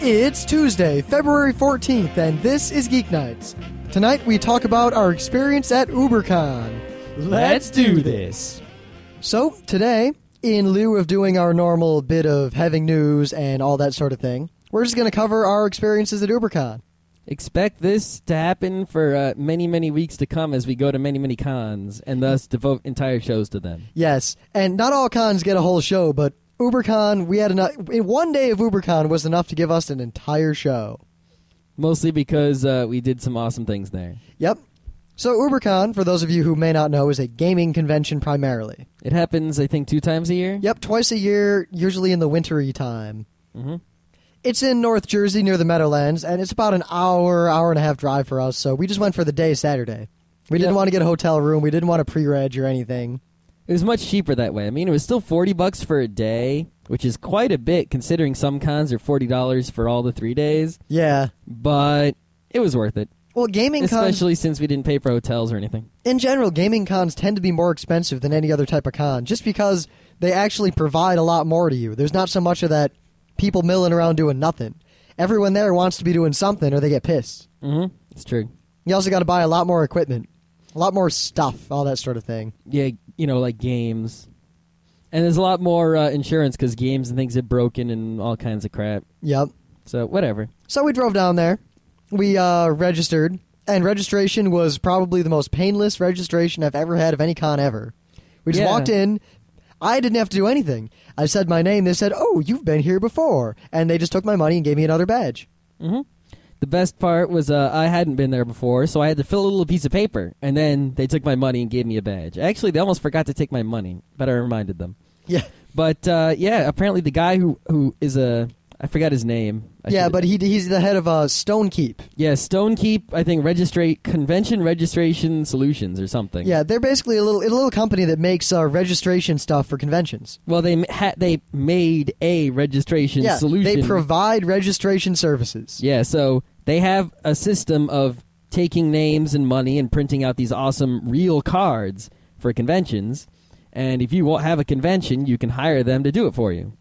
It's Tuesday, February 14th, and this is Geeknights. Tonight we talk about our experience at Ubercon. Let's do this. So, today, in lieu of doing our normal bit of having news and all that sort of thing, we're just going to cover our experiences at Ubercon. Expect this to happen for many, many weeks to come as we go to many, many cons, and thus devote entire shows to them. Yes, and not all cons get a whole show, but Ubercon, we had enough. One day of Ubercon was enough to give us an entire show. Mostly because we did some awesome things there. Yep. So Ubercon, for those of you who may not know, is a gaming convention primarily. It happens, I think, 2 times a year? Yep, twice a year, usually in the wintry time. Mm-hmm. It's in North Jersey near the Meadowlands, and it's about an hour and a half drive for us, so we just went for the day Saturday. We didn't want to get a hotel room, we didn't want to pre-reg or anything. It was much cheaper that way. I mean, it was still $40 for a day, which is quite a bit considering some cons are $40 for all the 3 days. Yeah. But it was worth it. Well, gaming cons... Especially since we didn't pay for hotels or anything. In general, gaming cons tend to be more expensive than any other type of con, just because they actually provide a lot more to you. There's not so much of that people milling around doing nothing. Everyone there wants to be doing something or they get pissed. Mm-hmm. It's true. You also got to buy a lot more equipment, a lot more stuff, all that sort of thing. Yeah, you know, like games. And there's a lot more insurance because games and things get broken and all kinds of crap. Yep. So, whatever. So we drove down there. We registered, and registration was probably the most painless registration I've ever had of any con ever. We just walked in. I didn't have to do anything. I said my name. They said, "Oh, you've been here before." And they just took my money and gave me another badge. Mm-hmm. The best part was I hadn't been there before, so I had to fill a little piece of paper. And then they took my money and gave me a badge. Actually, they almost forgot to take my money, but I reminded them. Yeah. But, apparently the guy who is I forgot his name. But he's the head of Stonekeep. Yeah, Stonekeep, I think, Convention Registration Solutions or something. Yeah, they're basically a little company that makes registration stuff for conventions. Well, they made a registration solution. They provide registration services. Yeah, so they have a system of taking names and money and printing out these awesome real cards for conventions. And if you have a convention, you can hire them to do it for you.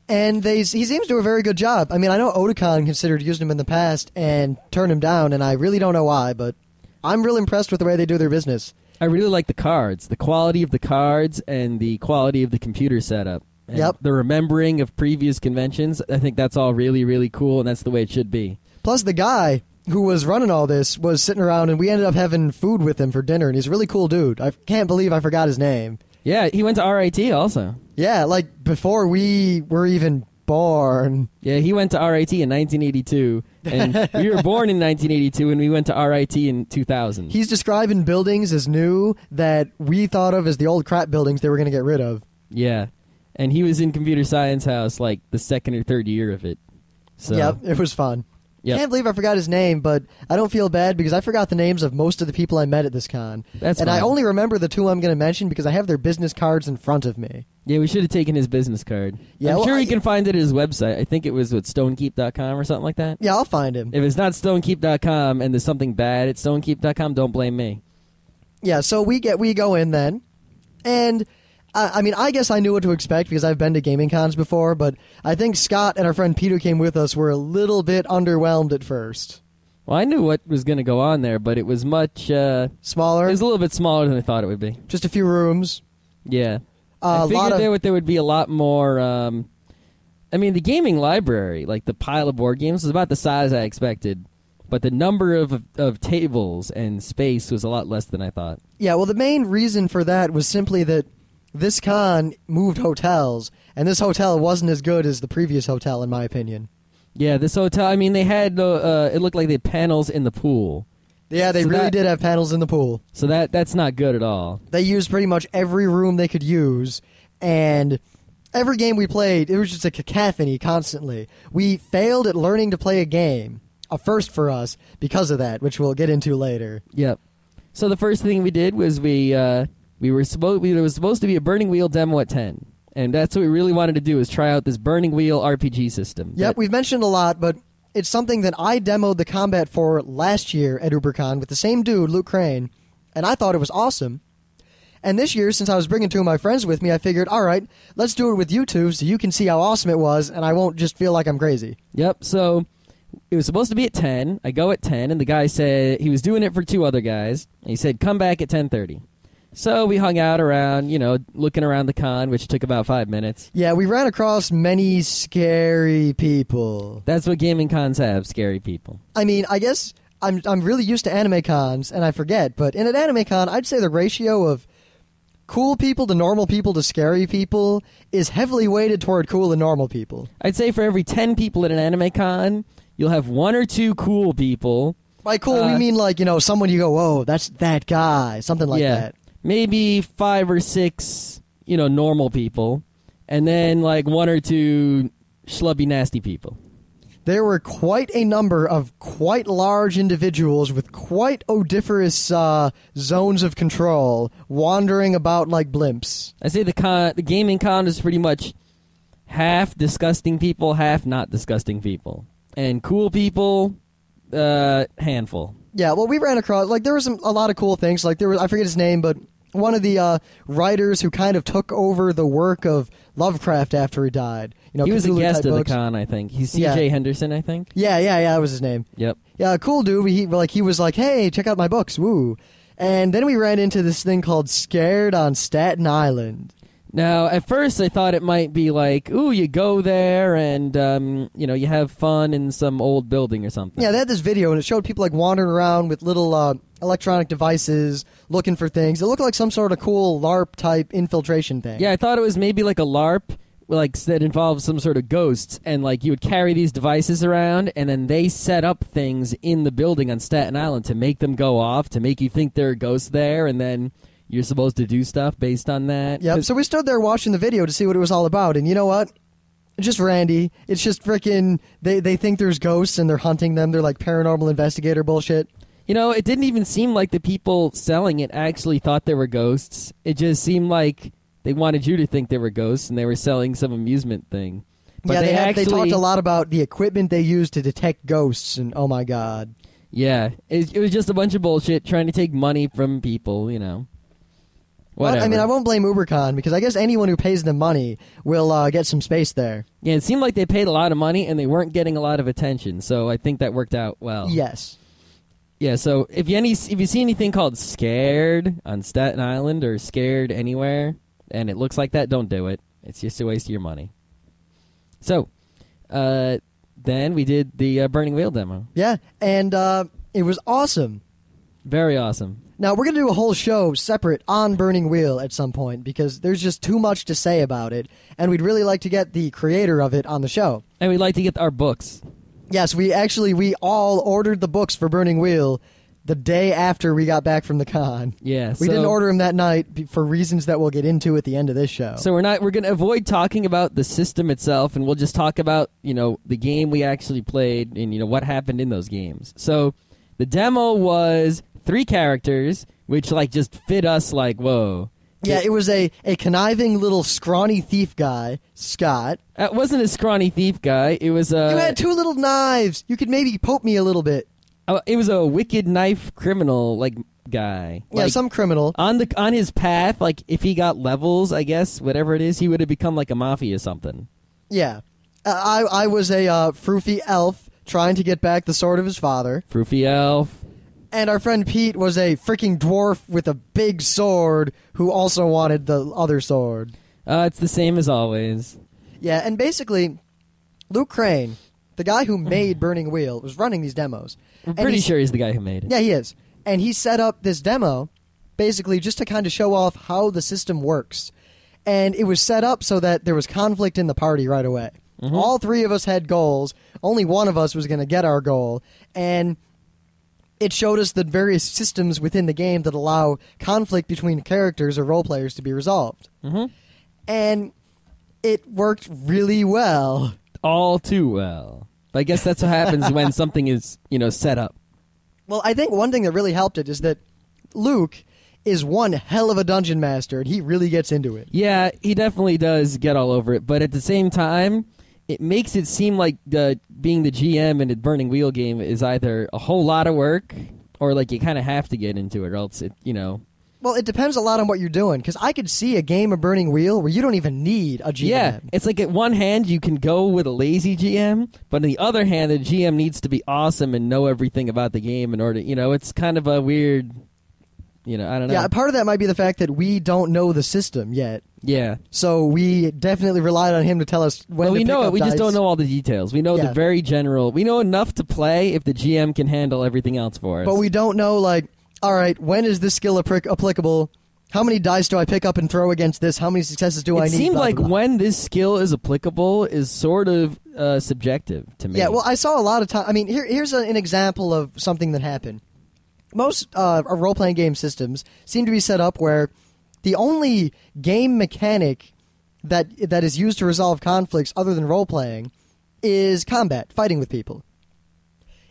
And he seems to do a very good job. I mean, I know Otakon considered using him in the past and turned him down, and I really don't know why, but I'm real impressed with the way they do their business. I really like the cards, the quality of the cards, and the quality of the computer setup. And the remembering of previous conventions, I think that's all really, really cool, and that's the way it should be. Plus, the guy who was running all this was sitting around, and we ended up having food with him for dinner, and he's a really cool dude. I can't believe I forgot his name. Yeah, he went to RIT also. Yeah, like before we were even born. Yeah, he went to RIT in 1982, and we were born in 1982, and we went to RIT in 2000. He's describing buildings as new that we thought of as the old crap buildings they were going to get rid of. Yeah, and he was in computer science house like the second or third year of it. So. Yep, it was fun. Yep. Can't believe I forgot his name, but I don't feel bad because I forgot the names of most of the people I met at this con. That's and fine. I only remember the 2 I'm going to mention because I have their business cards in front of me. Yeah, we should have taken his business card. Yeah, I'm sure you can find it at his website. I think it was stonekeep.com or something like that. Yeah, I'll find him. If it's not stonekeep.com and there's something bad at stonekeep.com, don't blame me. Yeah, so we go in then, and I mean, I guess I knew what to expect because I've been to gaming cons before, but I think Scott and our friend Pete who came with us were a little bit underwhelmed at first. Well, I knew what was going to go on there, but it was much... smaller? It was a little bit smaller than I thought it would be. Just a few rooms. Yeah. I figured there would be a lot more... I mean, the gaming library, like the pile of board games, was about the size I expected, but the number of tables and space was a lot less than I thought. Yeah, well, the main reason for that was simply that this con moved hotels, and this hotel wasn't as good as the previous hotel, in my opinion. Yeah, this hotel, I mean, they had, it looked like they had panels in the pool. Yeah, they really did have panels in the pool. So that's not good at all. They used pretty much every room they could use, and every game we played, it was just a cacophony constantly. We failed at learning to play a game, a first for us, because of that, which we'll get into later. Yep. So the first thing we did was there was supposed to be a Burning Wheel demo at 10. And that's what we really wanted to do, is try out this Burning Wheel RPG system. Yep, we've mentioned a lot, but it's something that I demoed the combat for last year at Ubercon with the same dude, Luke Crane, and I thought it was awesome. And this year, since I was bringing 2 of my friends with me, I figured, all right, let's do it with you two so you can see how awesome it was, and I won't just feel like I'm crazy. Yep, so it was supposed to be at 10. I go at 10, and the guy said he was doing it for 2 other guys. And he said, come back at 10:30. So we hung out around, looking around the con, which took about 5 minutes. Yeah, we ran across many scary people. That's what gaming cons have, scary people. I mean, I guess I'm really used to anime cons, and I forget, but in an anime con, I'd say the ratio of cool people to normal people to scary people is heavily weighted toward cool and normal people. I'd say for every 10 people at an anime con, you'll have 1 or 2 cool people. By cool, we mean like, someone you go, whoa, that's that guy, something like that. Maybe 5 or 6, normal people, and then like 1 or 2 schlubby, nasty people. There were quite a number of quite large individuals with quite odoriferous zones of control wandering about like blimps. I say the gaming con is pretty much half disgusting people, half not disgusting people. And cool people, handful. Yeah, well, we ran across, there was a lot of cool things. Like, there was, I forget his name, but one of the writers who kind of took over the work of Lovecraft after he died. He was a guest of the books. con, I think. He's C.J. Henderson, I think. Yeah, that was his name. Yep. Yeah, cool dude. He was like, hey, check out my books, woo. And then we ran into this thing called Scared on Staten Island. Now, at first, I thought it might be like, ooh, you go there and, you have fun in some old building or something. Yeah, they had this video, and it showed people, wandering around with little electronic devices, looking for things. It looked like some sort of cool LARP-type infiltration thing. Yeah, I thought it was maybe like a LARP, that involves some sort of ghosts, and, you would carry these devices around, and then they set up things in the building on Staten Island to make them go off, to make you think there are ghosts there, and then you're supposed to do stuff based on that. Yep, so we stood there watching the video to see what it was all about, and you know what? It's just Randy. It's just frickin' they think there's ghosts and they're hunting them. They're like paranormal investigator bullshit. It didn't even seem like the people selling it actually thought there were ghosts. It just seemed like they wanted you to think they were ghosts and they were selling some amusement thing. But yeah, they talked a lot about the equipment they used to detect ghosts, and oh my god. Yeah, it was just a bunch of bullshit trying to take money from people, Whatever. Well, I mean, I won't blame Ubercon, because I guess anyone who pays them money will get some space there. Yeah, it seemed like they paid a lot of money and they weren't getting a lot of attention, so I think that worked out well. Yes. Yeah, so if you see anything called Scared on Staten Island or Scared anywhere, and it looks like that, don't do it. It's just a waste of your money. So, then we did the Burning Wheel demo. Yeah, and it was awesome. Very awesome. Now, we're going to do a whole show separate on Burning Wheel at some point, because there's just too much to say about it, and we'd really like to get the creator of it on the show. And we'd like to get our books. Yes, we all ordered the books for Burning Wheel the day after we got back from the con. Yeah, we didn't order them that night for reasons that we'll get into at the end of this show. So we're going to avoid talking about the system itself, and we'll just talk about, the game we actually played and, what happened in those games. So the demo was 3 characters, which, just fit us whoa. Yeah, it was a conniving little scrawny thief guy, Scott. It wasn't a scrawny thief guy. It was a... You had 2 little knives. You could maybe poke me a little bit. It was a wicked knife criminal, guy. Yeah, some criminal. On his path, if he got levels, I guess, whatever it is, he would have become a mafia or something. Yeah. I was a froofy elf trying to get back the sword of his father. Froofy elf. And our friend Pete was a freaking dwarf with a big sword who also wanted the other sword. It's the same as always. Yeah, and basically, Luke Crane, the guy who made Burning Wheel, was running these demos. I'm pretty sure he's the guy who made it. Yeah, he is. And he set up this demo, basically just to kind of show off how the system works. And it was set up so that there was conflict in the party right away. Mm-hmm. All 3 of us had goals. Only one of us was going to get our goal. And it showed us the various systems within the game that allow conflict between characters or role players to be resolved. Mm-hmm. And it worked really well. All too well. But I guess that's what happens when something is, set up. Well, I think one thing that really helped it is that Luke is one hell of a dungeon master, and he really gets into it. Yeah, he definitely does get all over it. But at the same time, it makes it seem like being the GM in a Burning Wheel game is either a whole lot of work or you kind of have to get into it, or else it. Well, Well, it depends a lot on what you're doing, because I could see a game of Burning Wheel where you don't even need a GM. Yeah, it's like at one hand you can go with a lazy GM, but on the other hand, the GM needs to be awesome and know everything about the game in order, it's kind of a weird, I don't know. Yeah, part of that might be the fact that we don't know the system yet. Yeah. So we definitely relied on him to tell us when to we pick know up it. We dice. just don't know all the details. We know the very general. We know enough to play if the GM can handle everything else for us. But we don't know, all right, when is this skill applicable? How many dice do I pick up and throw against this? How many successes do I need? It seemed like blah. when this skill is applicable is sort of subjective to me. Yeah, well, I saw a lot of time. I mean, here's an example of something that happened. Most role-playing game systems seem to be set up where the only game mechanic that is used to resolve conflicts other than role-playing is combat, fighting with people.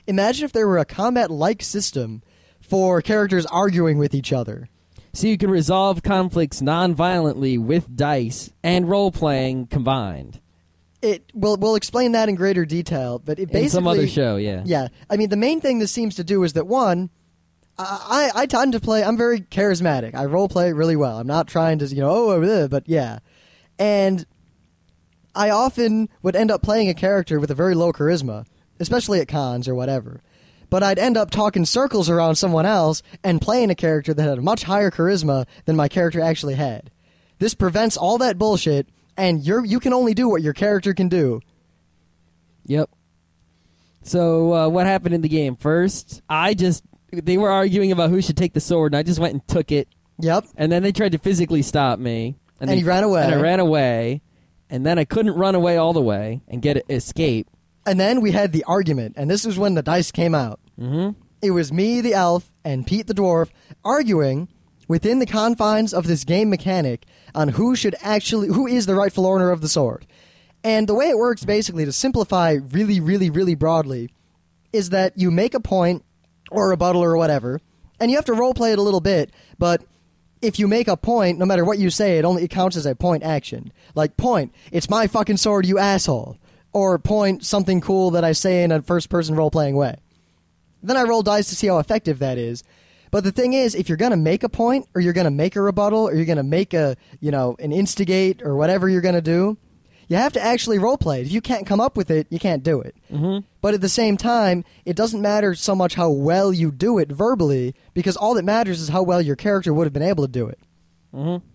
Imagine if there were a combat-like system for characters arguing with each other. So you can resolve conflicts non-violently with dice and role-playing combined. We'll explain that in greater detail, but it basically... In some other show, yeah. Yeah. I mean, the main thing this seems to do is that, one, I tend to play... I'm very charismatic. I role-play really well. I'm not trying to, but yeah. And I often would end up playing a character with a very low charisma, especially at cons or whatever. But I'd end up talking circles around someone else and playing a character that had a much higher charisma than my character actually had. This prevents all that bullshit, and you can only do what your character can do. Yep. So what happened in the game? First, they were arguing about who should take the sword, and I just went and took it. Yep. And then they tried to physically stop me. And he ran away. And I ran away. And then I couldn't run away all the way and escape. And then we had the argument, and this was when the dice came out. Mm-hmm. It was me, the elf, and Pete, the dwarf, arguing within the confines of this game mechanic on who is the rightful owner of the sword. And the way it works, basically, to simplify really, really, really broadly, is that you make a point, or a rebuttal, or whatever, and you have to roleplay it a little bit, but if you make a point, no matter what you say, it counts as a point action. Like, point, it's my fucking sword, you asshole. Or point, something cool that I say in a first-person role-playing way. Then I roll dice to see how effective that is. But the thing is, if you're going to make a point, or you're going to make a rebuttal, or you're going to make an instigate, or whatever you're going to do, you have to actually roleplay it. If you can't come up with it, you can't do it. Mm-hmm. But at the same time, it doesn't matter so much how well you do it verbally, because all that matters is how well your character would have been able to do it. Mm-hmm.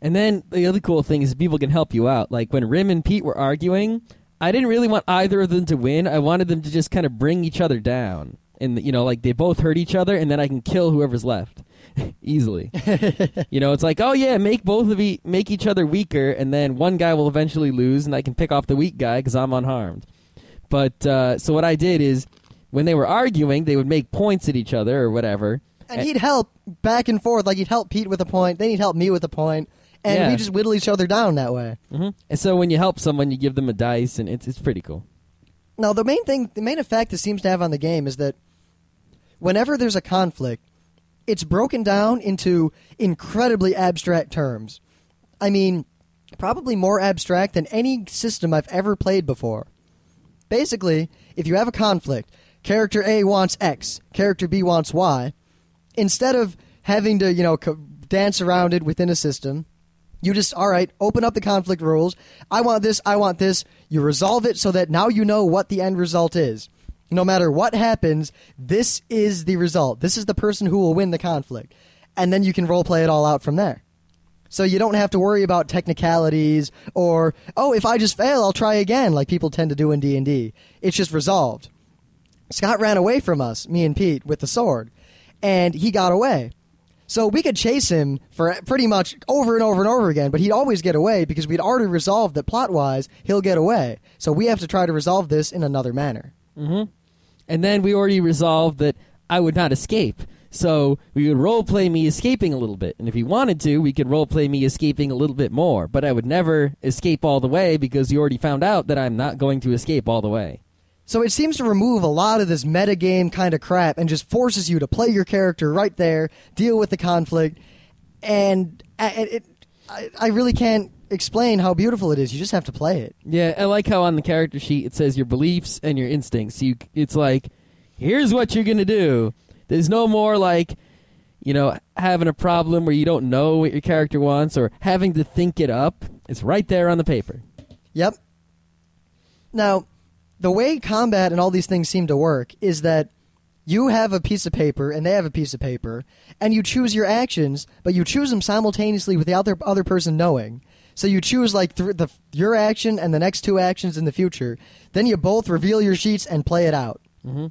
And then the other cool thing is people can help you out. Like when Rim and Pete were arguing, I didn't really want either of them to win. I wanted them to just kind of bring each other down. And, they both hurt each other, and then I can kill whoever's left easily. It's like, oh, yeah, make each other weaker, and then one guy will eventually lose, and I can pick off the weak guy because I'm unharmed. But so what I did is when they were arguing, they would make points at each other or whatever. And he'd help back and forth. Like, he'd help Pete with a point, then he'd help me with a point. And we just whittle each other down that way. Mm-hmm. And so when you help someone, you give them a dice, and it's pretty cool. Now, the main effect this seems to have on the game is that whenever there's a conflict, it's broken down into incredibly abstract terms. I mean, probably more abstract than any system I've ever played before. Basically, if you have a conflict, character A wants X, character B wants Y, instead of having to, dance around it within a system, you just, all right, open up the conflict rules. I want this. You resolve it so that now you know what the end result is. No matter what happens, this is the result. This is the person who will win the conflict. And then you can roleplay it all out from there. So you don't have to worry about technicalities or, oh, if I just fail, I'll try again, like people tend to do in D&D. It's just resolved. Scott ran away from us, me and Pete, with the sword. And he got away. So we could chase him for pretty much over and over and over again, but he'd always get away because we'd already resolved that plot-wise, he'll get away. So we have to try to resolve this in another manner. Mm-hmm. And then we already resolved that I would not escape. So we would roleplay me escaping a little bit. And if he wanted to, we could roleplay me escaping a little bit more. But I would never escape all the way because you already found out that I'm not going to escape all the way. So it seems to remove a lot of this metagame kind of crap and just forces you to play your character right there, deal with the conflict, and I really can't explain how beautiful it is. You just have to play it. Yeah, I like how on the character sheet it says your beliefs and your instincts. It's like, here's what you're going to do. There's no more like, having a problem where you don't know what your character wants or having to think it up, it's right there on the paper. Yep. Now, the way combat and all these things seem to work is that you have a piece of paper and they have a piece of paper, and you choose your actions, but you choose them simultaneously without the other person knowing. So you choose like your action and the next 2 actions in the future. Then you both reveal your sheets and play it out. Mm-hmm.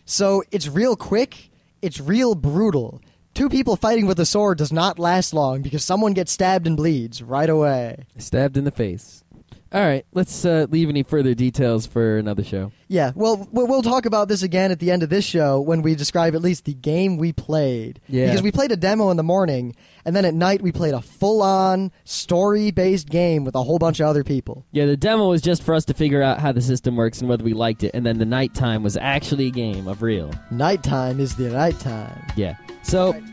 So it's real quick. It's real brutal. 2 people fighting with a sword does not last long because someone gets stabbed and bleeds right away. Stabbed in the face. All right, let's leave any further details for another show. Yeah, well, we'll talk about this again at the end of this show when we describe at least the game we played. Yeah. Because we played a demo in the morning, and then at night we played a full-on, story-based game with a whole bunch of other people. Yeah, the demo was just for us to figure out how the system works and whether we liked it, and then the nighttime was actually a game of real. Nighttime is the nighttime. Yeah, so... Right.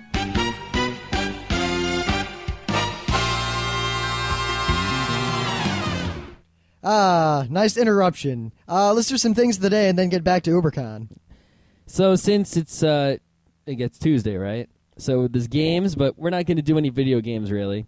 Nice interruption. Let's do some things of the day and then get back to Ubercon. So since it gets Tuesday, right? So there's games, but we're not going to do any video games, really.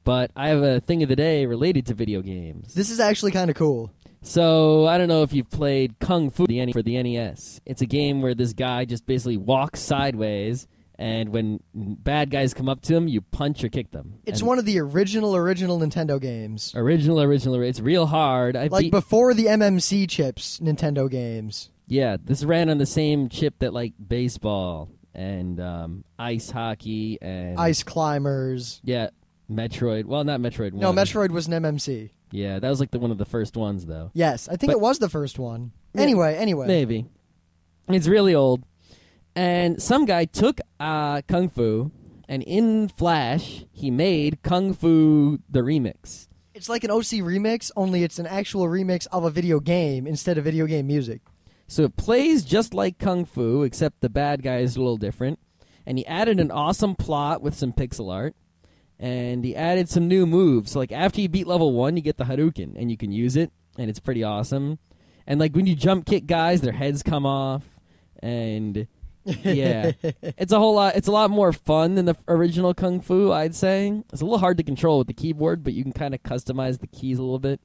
But I have a thing of the day related to video games. This is actually kind of cool. So I don't know if you've played Kung Fu for the NES. It's a game where this guy just basically walks sideways, and when bad guys come up to him, you punch or kick them. It's one of the original Nintendo games. Original. It's real hard. Before the MMC chips Nintendo games. Yeah, this ran on the same chip that like baseball and ice hockey and... Ice Climbers. Yeah, Metroid. Well, not Metroid 1. No, Metroid was an MMC. Yeah, that was like one of the first ones, though. Yes, I think it was the first one. Yeah, anyway. Maybe. It's really old. And some guy took Kung Fu, and in Flash, he made Kung Fu the remix. It's like an OC remix, only it's an actual remix of a video game instead of video game music. So it plays just like Kung Fu, except the bad guy is a little different. And he added an awesome plot with some pixel art. And he added some new moves. So like after you beat level 1, you get the Hadouken, and you can use it, and it's pretty awesome. And like when you jump kick guys, their heads come off, and... yeah, it's a lot more fun than the original Kung Fu, I'd say. It's a little hard to control with the keyboard, but you can kind of customize the keys a little bit.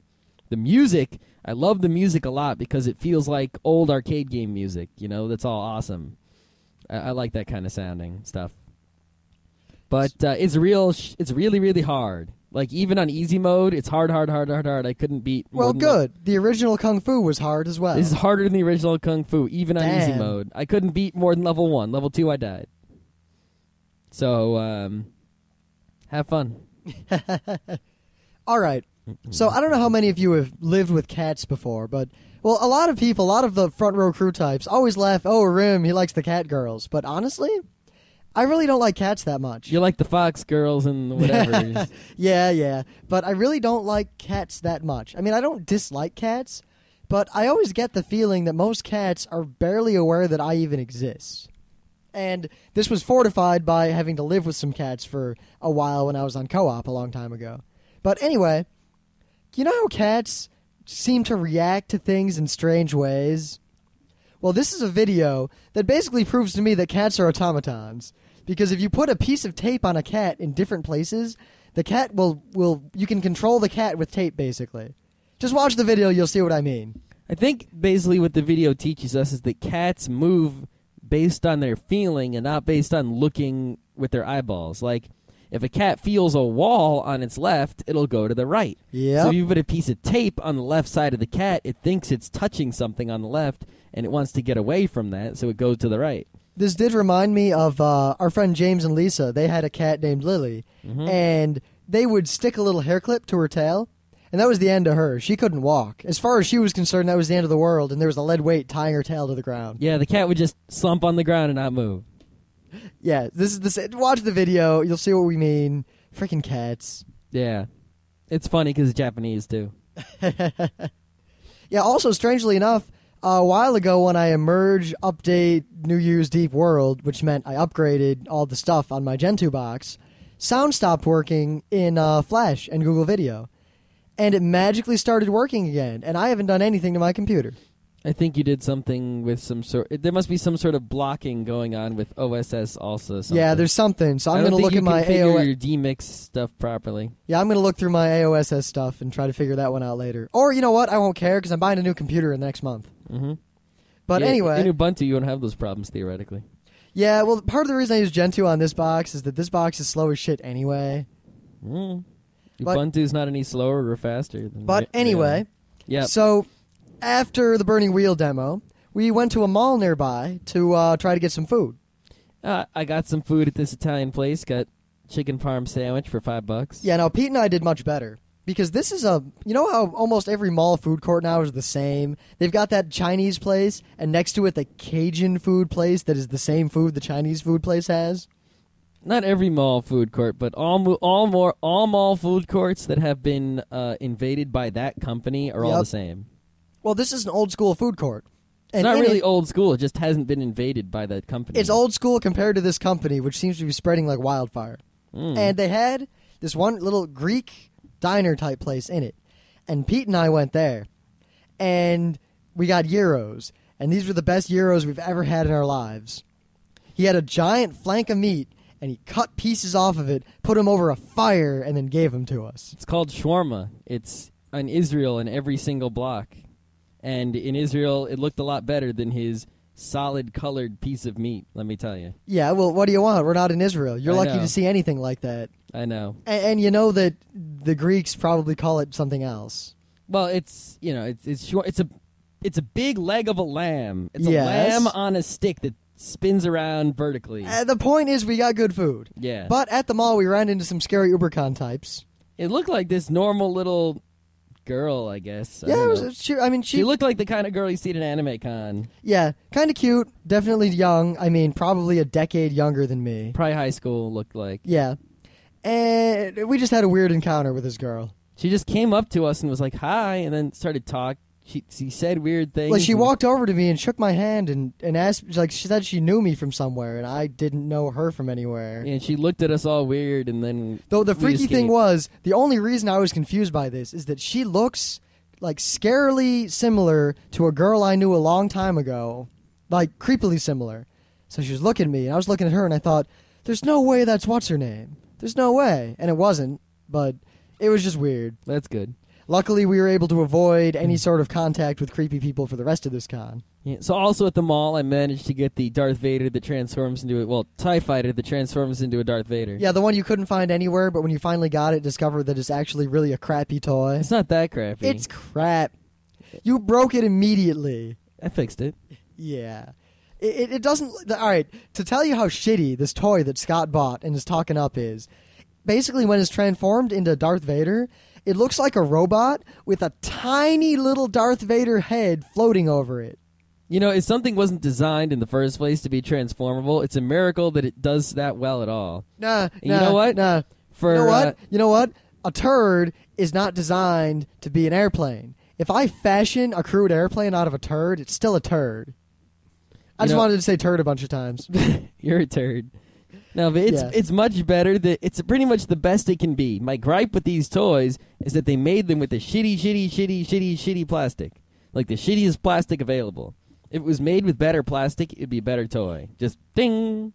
The music, I love the music a lot because it feels like old arcade game music, that's all awesome. I like that kind of sounding stuff. But it's really, really hard. Like, even on easy mode, it's hard. I couldn't beat... Well, good. The original Kung Fu was hard as well. This is harder than the original Kung Fu, even on easy mode. I couldn't beat more than level 1. Level 2, I died. So, have fun. All right. So, I don't know how many of you have lived with cats before, but... Well, a lot of the front row crew types always laugh, oh, Rim, he likes the cat girls. But honestly... I really don't like cats that much. You like the Fox girls and whatever. Yeah. But I really don't like cats that much. I mean, I don't dislike cats, but I always get the feeling that most cats are barely aware that I even exist. And this was fortified by having to live with some cats for a while when I was on co-op a long time ago. But anyway, you know how cats seem to react to things in strange ways? Well, this is a video that basically proves to me that cats are automatons. Because if you put a piece of tape on a cat in different places, the cat you can control the cat with tape, basically. Just watch the video, you'll see what I mean. I think basically what the video teaches us is that cats move based on their feeling and not based on looking with their eyeballs. Like, if a cat feels a wall on its left, it'll go to the right. Yep. So if you put a piece of tape on the left side of the cat, it thinks it's touching something on the left, and it wants to get away from that, so it goes to the right. This did remind me of our friend James and Lisa. They had a cat named Lily, and they would stick a little hair clip to her tail, and that was the end of her. She couldn't walk. As far as she was concerned, that was the end of the world, and there was a lead weight tying her tail to the ground. Yeah, the cat would just slump on the ground and not move. Yeah, watch the video. You'll see what we mean. Freaking cats. Yeah. It's funny because it's Japanese, too. Yeah, also, strangely enough, a while ago when I Emerge, Update, New Year's Deep World, which meant I upgraded all the stuff on my Gen 2 box, sound stopped working in Flash and Google Video. And it magically started working again, and I haven't done anything to my computer. I think you did something with some sort. There must be some sort of blocking going on with OSS also. Something. Yeah, there's something. So I'm going to look at my AOS. Your demix stuff properly. Yeah, I'm going to look through my AOSS stuff and try to figure that one out later. Or you know what? I won't care because I'm buying a new computer in the next month. Mm-hmm. But anyway, in Ubuntu you won't have those problems theoretically. Yeah, well, part of the reason I use Gentoo on this box is that this box is slow as shit anyway. Ubuntu's not any slower or faster. But anyway, yeah. So after the Burning Wheel demo, we went to a mall nearby to try to get some food. I got some food at this Italian place. Got chicken parm sandwich for $5. Yeah, now Pete and I did much better. Because this is you know how almost every mall food court now is the same? They've got that Chinese place, and next to it the Cajun food place that is the same food the Chinese food place has? Not every mall food court, but all mall food courts that have been invaded by that company are all the same. Well, this is an old school food court. It's not really old school. It just hasn't been invaded by that company. It's old school compared to this company, which seems to be spreading like wildfire. And they had this one little Greek diner type place in it, and Pete and I went there, and we got gyros, and these were the best gyros we've ever had in our lives. He had a giant flank of meat, and he cut pieces off of it, put them over a fire, and then gave them to us. It's called shawarma. It's in Israel in every single block, and in Israel it looked a lot better than his solid colored piece of meat, let me tell you. Yeah, well, what do you want? We're not in Israel. You're lucky to see anything like that. I know. And you know that the Greeks probably call it something else. Well, it's a big leg of a lamb. It's a lamb on a stick that spins around vertically. The point is we got good food. Yeah. But at the mall we ran into some scary Ubercon types. It looked like this normal little girl, I guess. She looked like the kind of girl you see at an anime con. Yeah, kind of cute, definitely young. I mean, probably a decade younger than me. Probably high school looked like. Yeah. And we just had a weird encounter with this girl. She just came up to us and was like, hi, and then started talking. She said weird things. Like, she walked over to me and shook my hand and asked, like, she said she knew me from somewhere, and I didn't know her from anywhere. Yeah, and she looked at us all weird, and then Though the freaky thing was, the only reason I was confused by this is that she looks, like, scarily similar to a girl I knew a long time ago. Like, creepily similar. So she was looking at me, and I was looking at her, and I thought, there's no way that's what's-her-name. There's no way. And it wasn't, but it was just weird. That's good. Luckily, we were able to avoid any sort of contact with creepy people for the rest of this con. Yeah, so also at the mall, I managed to get the Darth Vader that transforms into TIE Fighter that transforms into a Darth Vader. Yeah, the one you couldn't find anywhere, but when you finally got it, discovered that it's actually really a crappy toy. It's not that crappy. It's crap. You broke it immediately. I fixed it. Yeah. It doesn't... All right, to tell you how shitty this toy that Scott bought and is talking up is, basically when it's transformed into Darth Vader, it looks like a robot with a tiny little Darth Vader head floating over it. You know, if something wasn't designed in the first place to be transformable, it's a miracle that it does that well at all. You know what? You know what? A turd is not designed to be an airplane. If I fashion a crude airplane out of a turd, it's still a turd. I just wanted to say turd a bunch of times. You're a turd. No, but it's much better. It's pretty much the best it can be. My gripe with these toys is that they made them with the shitty plastic. Like the shittiest plastic available. If it was made with better plastic, it'd be a better toy. Just ding.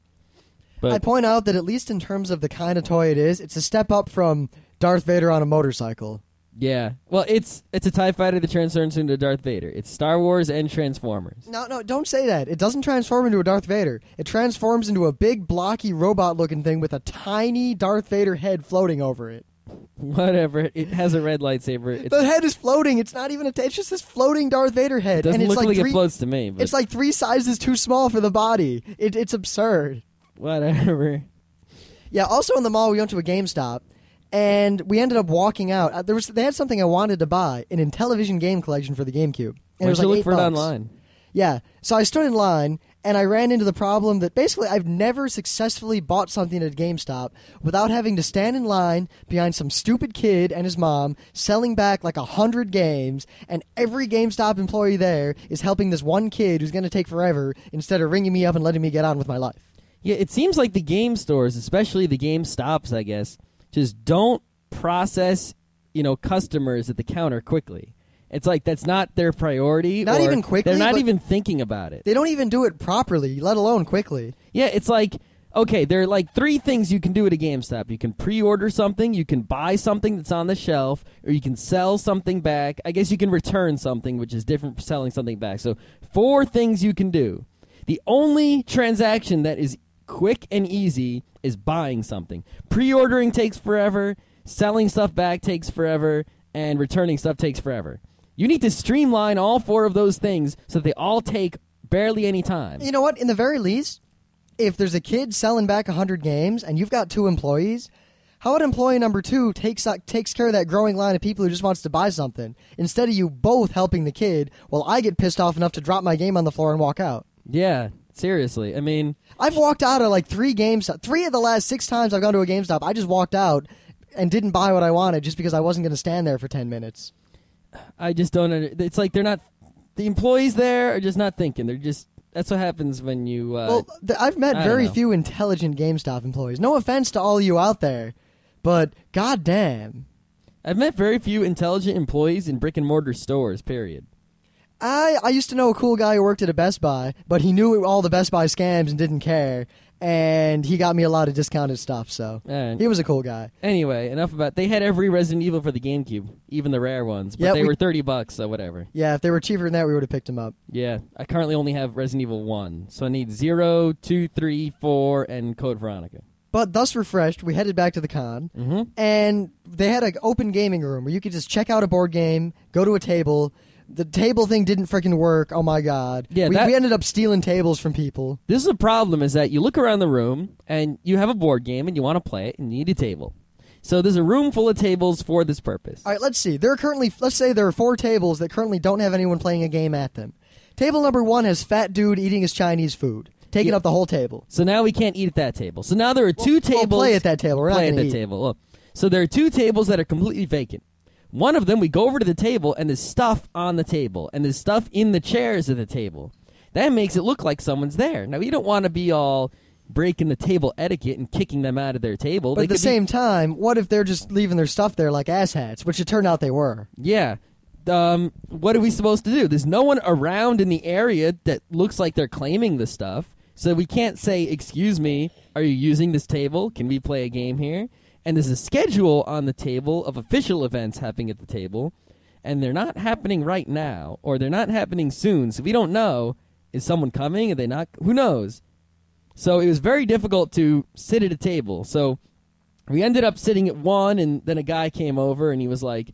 But I point out that at least in terms of the kind of toy it is, it's a step up from Darth Vader on a motorcycle. Yeah. Well, it's a TIE Fighter that transforms into Darth Vader. It's Star Wars and Transformers. No, don't say that. It doesn't transform into a Darth Vader. It transforms into a big, blocky, robot-looking thing with a tiny Darth Vader head floating over it. Whatever. It has a red lightsaber. The head is floating. It's not even it's just this floating Darth Vader head. It doesn't and it's look like it floats to me. But it's like 3 sizes too small for the body. It's absurd. Whatever. Yeah, also in the mall, we went to a GameStop. And we ended up walking out. They had something I wanted to buy, an Intellivision game collection for the GameCube. And it was like look $8. for it online? Yeah. So I stood in line, and I ran into the problem that basically I've never successfully bought something at GameStop without having to stand in line behind some stupid kid and his mom selling back like 100 games, and every GameStop employee there is helping this one kid who's going to take forever instead of ringing me up and letting me get on with my life. Yeah, it seems like the game stores, especially the GameStops, I guess, just don't process, customers at the counter quickly. It's like that's not their priority. Not even quickly. They're not even thinking about it. They don't even do it properly, let alone quickly. Yeah, it's like, okay, there are like 3 things you can do at a GameStop. You can pre-order something, you can buy something that's on the shelf, or you can sell something back. I guess you can return something, which is different from selling something back. So 4 things you can do. The only transaction that is quick and easy is buying something. Pre-ordering takes forever, selling stuff back takes forever, and returning stuff takes forever. You need to streamline all 4 of those things so that they all take barely any time. You know what? In the very least, if there's a kid selling back 100 games and you've got 2 employees, how about employee number 2 takes care of that growing line of people who just wants to buy something, instead of you both helping the kid while I get pissed off enough to drop my game on the floor and walk out? Yeah, seriously. I mean, I've walked out of like 3 games. 3 of the last 6 times I've gone to a GameStop, I just walked out and didn't buy what I wanted just because I wasn't going to stand there for 10 minutes. I just don't. It's like they're not. The employees there are just not thinking. They're just. That's what happens when you. I've met very few intelligent GameStop employees. No offense to all you out there, but goddamn, I've met very few intelligent employees in brick and mortar stores. Period. I used to know a cool guy who worked at a Best Buy, but he knew all the Best Buy scams and didn't care. And he got me a lot of discounted stuff, so he was a cool guy. Anyway, enough about. They had every Resident Evil for the GameCube, even the rare ones, but they were $30, so whatever. Yeah, if they were cheaper than that, we would have picked them up. Yeah, I currently only have Resident Evil 1, so I need 0, 2, 3, 4, and Code Veronica. But thus refreshed, we headed back to the con, and they had an open gaming room where you could just check out a board game, go to a table. The table thing didn't freaking work. Oh, my God. Yeah, we ended up stealing tables from people. This is a problem, is that you look around the room, and you have a board game, and you want to play it, and you need a table. So there's a room full of tables for this purpose. All right, let's see. Let's say there are 4 tables that currently don't have anyone playing a game at them. Table number 1 has fat dude eating his Chinese food, taking up the whole table. So now we can't eat at that table. So now there are 2 tables. We'll play at that table. We're not going to eat. Table. Look. So there are 2 tables that are completely vacant. One of them, we go over to the table, and there's stuff on the table, and there's stuff in the chairs of the table. That makes it look like someone's there. Now, you don't want to be all breaking the table etiquette and kicking them out of their table. But at the same time, what if they're just leaving their stuff there like asshats, which it turned out they were? Yeah. What are we supposed to do? There's no one around in the area that looks like they're claiming the stuff, so we can't say, excuse me, are you using this table? Can we play a game here? And there's a schedule on the table of official events happening at the table, and they're not happening right now, or they're not happening soon, so we don't know. Is someone coming? Are they not? Who knows? So it was very difficult to sit at a table. So we ended up sitting at 1, and then a guy came over, and he was like,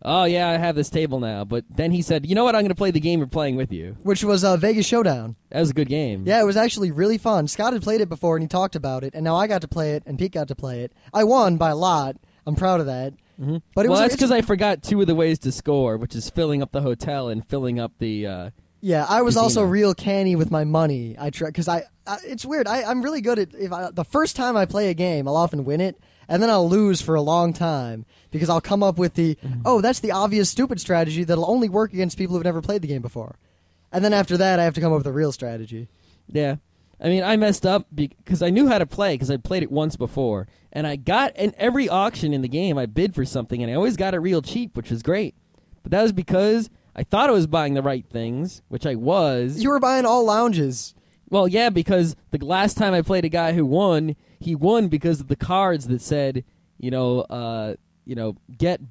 oh, yeah, I have this table now. But then he said, you know what, I'm going to play the game we're playing with you. Which was Vegas Showdown. That was a good game. Yeah, it was actually really fun. Scott had played it before, and he talked about it, and now I got to play it, and Pete got to play it. I won by a lot. I'm proud of that. Mm-hmm. But that's because I forgot 2 of the ways to score, which is filling up the hotel and filling up the yeah, I was casino. also real canny with my money. I try because it's weird. I'm really good at the first time I play a game, I'll often win it, and then I'll lose for a long time because I'll come up with that's the obvious stupid strategy that'll only work against people who've never played the game before, and then after that I have to come up with a real strategy. Yeah, I mean I messed up because I knew how to play because I played it once before, and I got in every auction in the game I bid for something, and I always got it real cheap, which was great, but that was because I thought I was buying the right things, which I was. You were buying all lounges. Well, yeah, because the last time I played a guy who won, he won because of the cards that said, get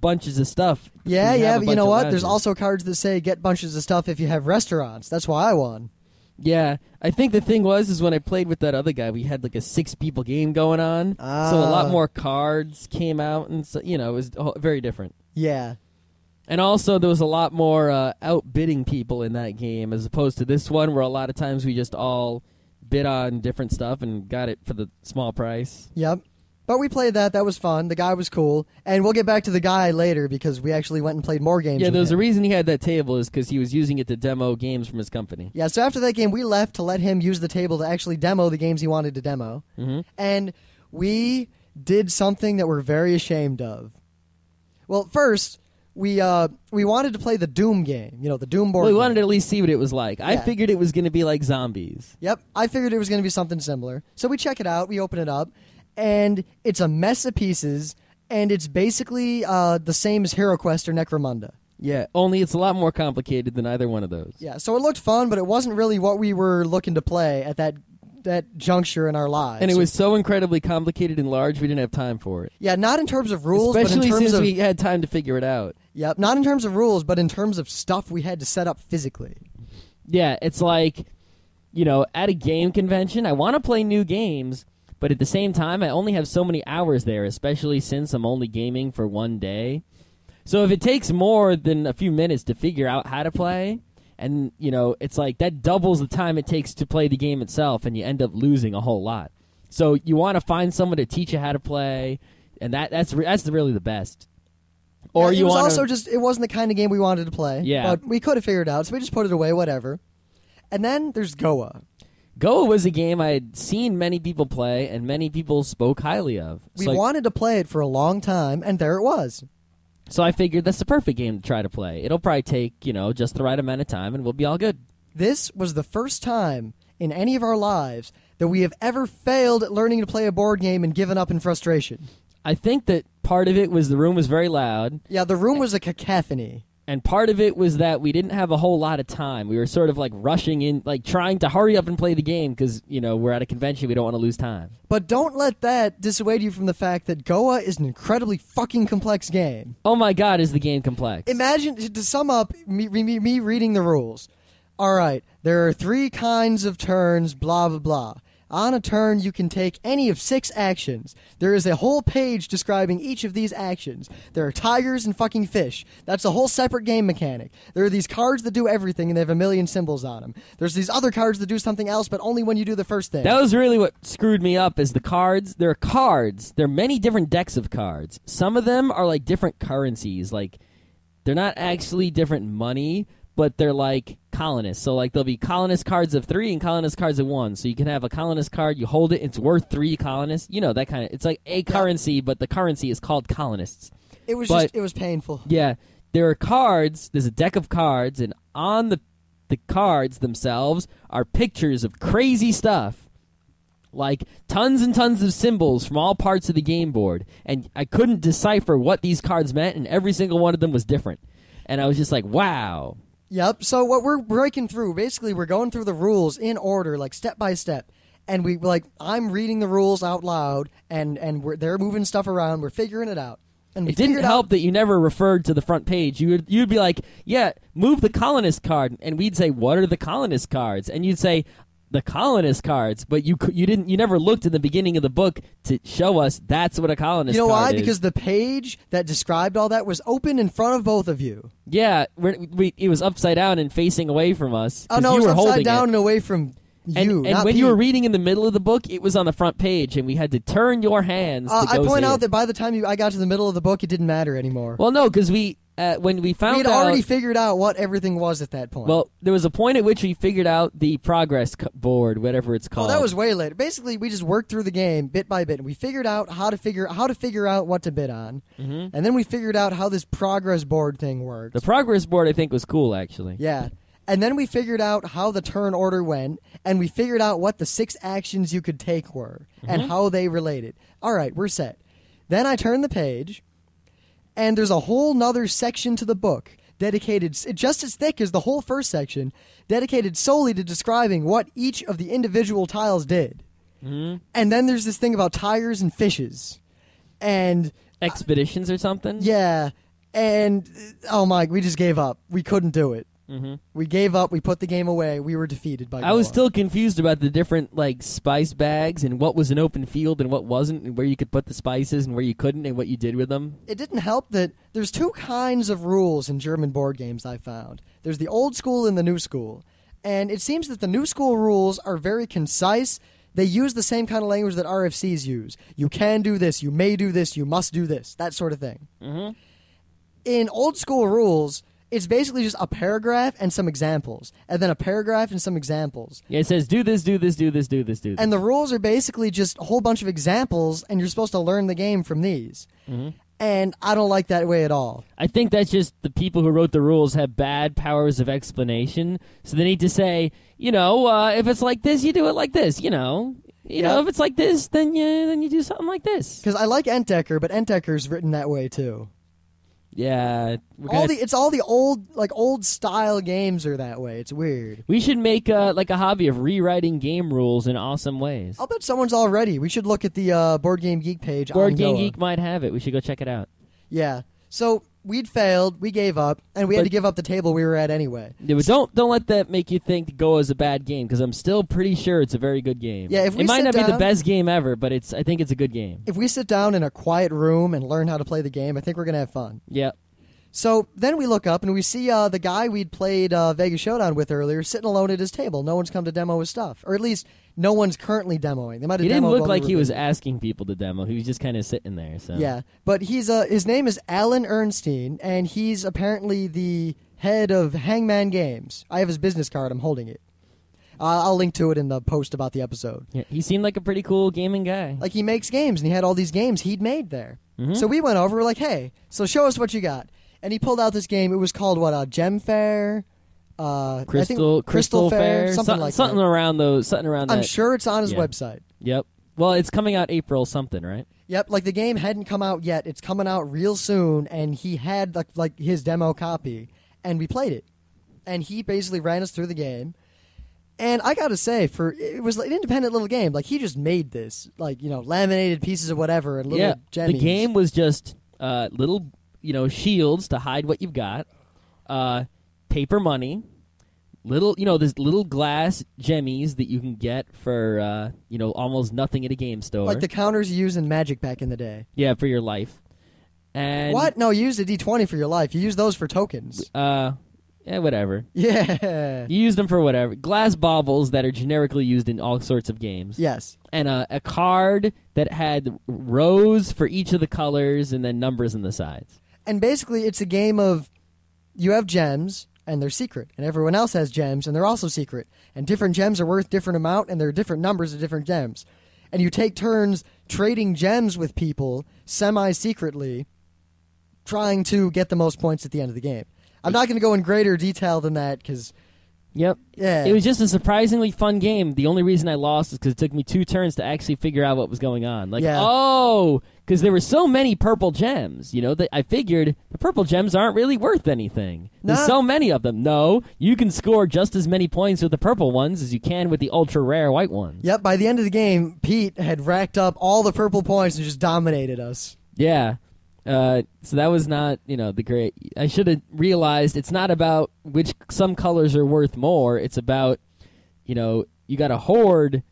bunches of stuff. Yeah, but you know what? Lounges. There's also cards that say get bunches of stuff if you have restaurants. That's why I won. Yeah, I think the thing is when I played with that other guy, we had like a 6-people game going on, so a lot more cards came out, and so, it was very different. Yeah. And also, there was a lot more outbidding people in that game as opposed to this one, where a lot of times we just all bid on different stuff and got it for the small price. Yep. But we played that. That was fun. The guy was cool. And we'll get back to the guy later because we actually went and played more games. Yeah, there's a reason he had that table is because he was using it to demo games from his company. Yeah, so after that game, we left to let him use the table to actually demo the games he wanted to demo. Mm-hmm. And we did something that we're very ashamed of. Well, first, we wanted to play the Doom game, the Doom board game. We wanted to at least see what it was like. Yeah. I figured it was going to be like zombies. Yep, I figured it was going to be something similar. So we check it out, we open it up, and it's a mess of pieces, and it's basically the same as HeroQuest or Necromunda. Yeah, only it's a lot more complicated than either one of those. Yeah, so it looked fun, but it wasn't really what we were looking to play at that juncture in our lives. And it was so incredibly complicated and large, we didn't have time for it. Yeah, not in terms of rules, especially but in terms since of... we had time to figure it out. Yep, not in terms of rules, but in terms of stuff we had to set up physically. Yeah, it's like, at a game convention, I want to play new games, but at the same time, I only have so many hours there, especially since I'm only gaming for one day. So if it takes more than a few minutes to figure out how to play... And, it's like that doubles the time it takes to play the game itself, and you end up losing a whole lot. So you want to find someone to teach you how to play, and that's really the best. Or yeah, it was also just, it wasn't the kind of game we wanted to play. Yeah. But we could have figured it out, so we just put it away, whatever. And then there's Goa. Goa was a game I had seen many people play, and many people spoke highly of. We wanted to play it for a long time, and there it was. So I figured that's the perfect game to try to play. It'll probably take, just the right amount of time, and we'll be all good. This was the first time in any of our lives that we have ever failed at learning to play a board game and given up in frustration. I think that part of it was the room was very loud. Yeah, the room was a cacophony. And part of it was that we didn't have a whole lot of time. We were sort of like rushing in, like trying to hurry up and play the game because, we're at a convention. We don't want to lose time. But don't let that dissuade you from the fact that Goa is an incredibly fucking complex game. Oh my God, is the game complex. Imagine, to sum up me reading the rules. All right, there are 3 kinds of turns, blah, blah, blah. On a turn, you can take any of 6 actions. There is a whole page describing each of these actions. There are tigers and fucking fish. That's a whole separate game mechanic. There are these cards that do everything, and they have a million symbols on them. There's these other cards that do something else, but only when you do the first thing. That was really what screwed me up, is the cards. There are cards. There are many different decks of cards. Some of them are like different currencies. Like, they're not actually different money, but they're like colonists. So like there'll be colonist cards of 3 and colonist cards of 1. So you can have a colonist card, you hold it, it's worth 3 colonists. That kind of, it's like a currency, but the currency is called colonists. It was it was painful. Yeah. There are cards, there's a deck of cards, and on the cards themselves are pictures of crazy stuff. Like tons and tons of symbols from all parts of the game board. And I couldn't decipher what these cards meant, and every single one of them was different. And I was just like, wow. Yep, so what we're breaking through, basically we're going through the rules in order, like step by step. And I'm reading the rules out loud, and they're moving stuff around, we're figuring it out. And it didn't help that you never referred to the front page. You'd be like, yeah, move the colonist card. And we'd say, what are the colonist cards? And you'd say, the colonist cards, but you never looked in the beginning of the book to show us that's what a colonist card is. You know why? Because the page that described all that was open in front of both of you. Yeah, it was upside down and facing away from us. Oh no, it was upside down and away from you. And when you were reading in the middle of the book, it was on the front page, and we had to turn your hands to go I point see out it. that by the time I got to the middle of the book, it didn't matter anymore. Well, no, because when we found had already figured out what everything was at that point. Well, there was a point at which we figured out the progress board, whatever it's called. Oh, that was way later. Basically, we just worked through the game bit by bit, and we figured out how to figure out what to bid on, and then we figured out how this progress board thing worked. The progress board, I think, was cool, actually. Yeah. And then we figured out how the turn order went, and we figured out what the 6 actions you could take were, and how they related. All right, we're set. Then I turned the page, and there's a whole nother section to the book dedicated, just as thick as the whole first section, dedicated solely to describing what each of the individual tiles did. And then there's this thing about tigers and fishes. And expeditions or something? Yeah. And, oh my, we just gave up. We couldn't do it. We gave up. We put the game away. We were defeated by Goa. I was still confused about the different spice bags and what was an open field and what wasn't, and where you could put the spices and where you couldn't, and what you did with them. It didn't help that there's 2 kinds of rules in German board games I found. There's the old school and the new school. And it seems that the new school rules are very concise. They use the same kind of language that RFCs use. You can do this. You may do this. You must do this. That sort of thing. In old school rules, it's basically just a paragraph and some examples, and then a paragraph and some examples. Yeah, it says do this, do this, do this, do this, do this. And the rules are basically just a whole bunch of examples, and you're supposed to learn the game from these. And I don't like that way at all. I think that's just the people who wrote the rules have bad powers of explanation, so they need to say, if it's like this, you do it like this, You know, if it's like this, then you do something like this. Because I like Entdecker, but Entdecker's written that way too. Yeah, it's all the old style games are that way. It's weird. We should make a hobby of rewriting game rules in awesome ways. I'll bet someone's already. We should look at the Board Game Geek page. Board Game Geek might have it. We should go check it out. Yeah. So we'd failed, we gave up, and we had to give up the table we were at anyway. Yeah, but don't let that make you think Go is a bad game, because I'm still pretty sure it's a very good game. Yeah, it might not be the best game ever, but I think it's a good game. If we sit down in a quiet room and learn how to play the game, I think we're going to have fun. Yeah. So then we look up and we see the guy we'd played Vegas Showdown with earlier sitting alone at his table. No one's come to demo his stuff, or at least no one's currently demoing. They might have. He didn't look like he was asking people to demo. He was just kind of sitting there. So yeah, but he's his name is Alan Ernstine, and he's apparently the head of Hangman Games. I have his business card. I'm holding it. I'll link to it in the post about the episode. Yeah, he seemed like a pretty coul gaming guy. Like he makes games, and he had all these games he'd made there. Mm-hmm. So we went over. We're like, hey, so show us what you got. And he pulled out this game. It was called what? Gem Fair, Crystal Fair, something like something that. around those. Something around. I'm that. sure it's on his website. Yep. Well, it's coming out April something, right? Yep. Like the game hadn't come out yet. It's coming out real soon, and he had like his demo copy, and we played it. And he basically ran us through the game. And I gotta say, it was an independent little game. Like he just made this, laminated pieces of whatever and little gemmies. The game was just little. Shields to hide what you've got, paper money, there's little glass jemmies that you can get for, almost nothing at a game store. Like the counters you used in Magic back in the day. Yeah, for your life. And what? No, you used a D20 for your life. You use those for tokens. Yeah, whatever. Yeah. You use them for whatever. Glass baubles that are generically used in all sorts of games. Yes. And a card that had rows for each of the colors and then numbers on the sides. And basically, it's a game of you have gems, and they're secret, and everyone else has gems, and they're also secret. And different gems are worth different amount, and there are different numbers of different gems. And you take turns trading gems with people semi-secretly, trying to get the most points at the end of the game. I'm not going to go in greater detail than that, because... Yep. Yeah. It was just a surprisingly fun game. The only reason I lost is because it took me 2 turns to actually figure out what was going on. Because there were so many purple gems. I figured the purple gems aren't really worth anything. There's so many of them. No, you can score just as many points with the purple ones as you can with the ultra rare white ones. Yep. By the end of the game, Pete had racked up all the purple points and just dominated us. Yeah. So that was not, the great... I should have realized it's not about which some colors are worth more. It's about, you got to hoard,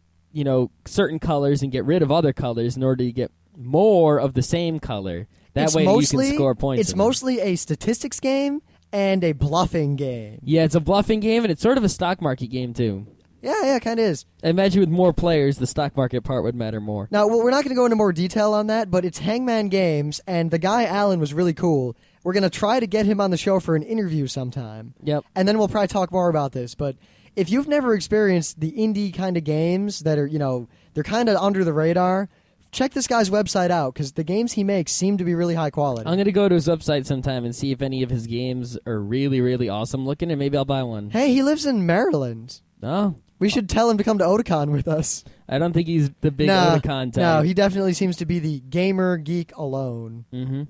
certain colors and get rid of other colors in order to get more of the same color. That way you can score points. It's mostly a statistics game and a bluffing game. Yeah, it's a bluffing game, and it's sort of a stock market game, too. Yeah, it kind of is. I imagine with more players, the stock market part would matter more. Now, we're not going to go into more detail on that, but it's Hangman Games, and the guy, Alan, was really cool. We're going to try to get him on the show for an interview sometime. Yep. And then we'll probably talk more about this. But if you've never experienced the indie kind of games that are, they're kind of under the radar, check this guy's website out, because the games he makes seem to be really high quality. I'm going to go to his website sometime and see if any of his games are really, really awesome looking, and maybe I'll buy one. Hey, he lives in Maryland. Oh. We should tell him to come to Otakon with us. I don't think he's the big Otakon type. No, he definitely seems to be the gamer geek alone. Mm-hmm.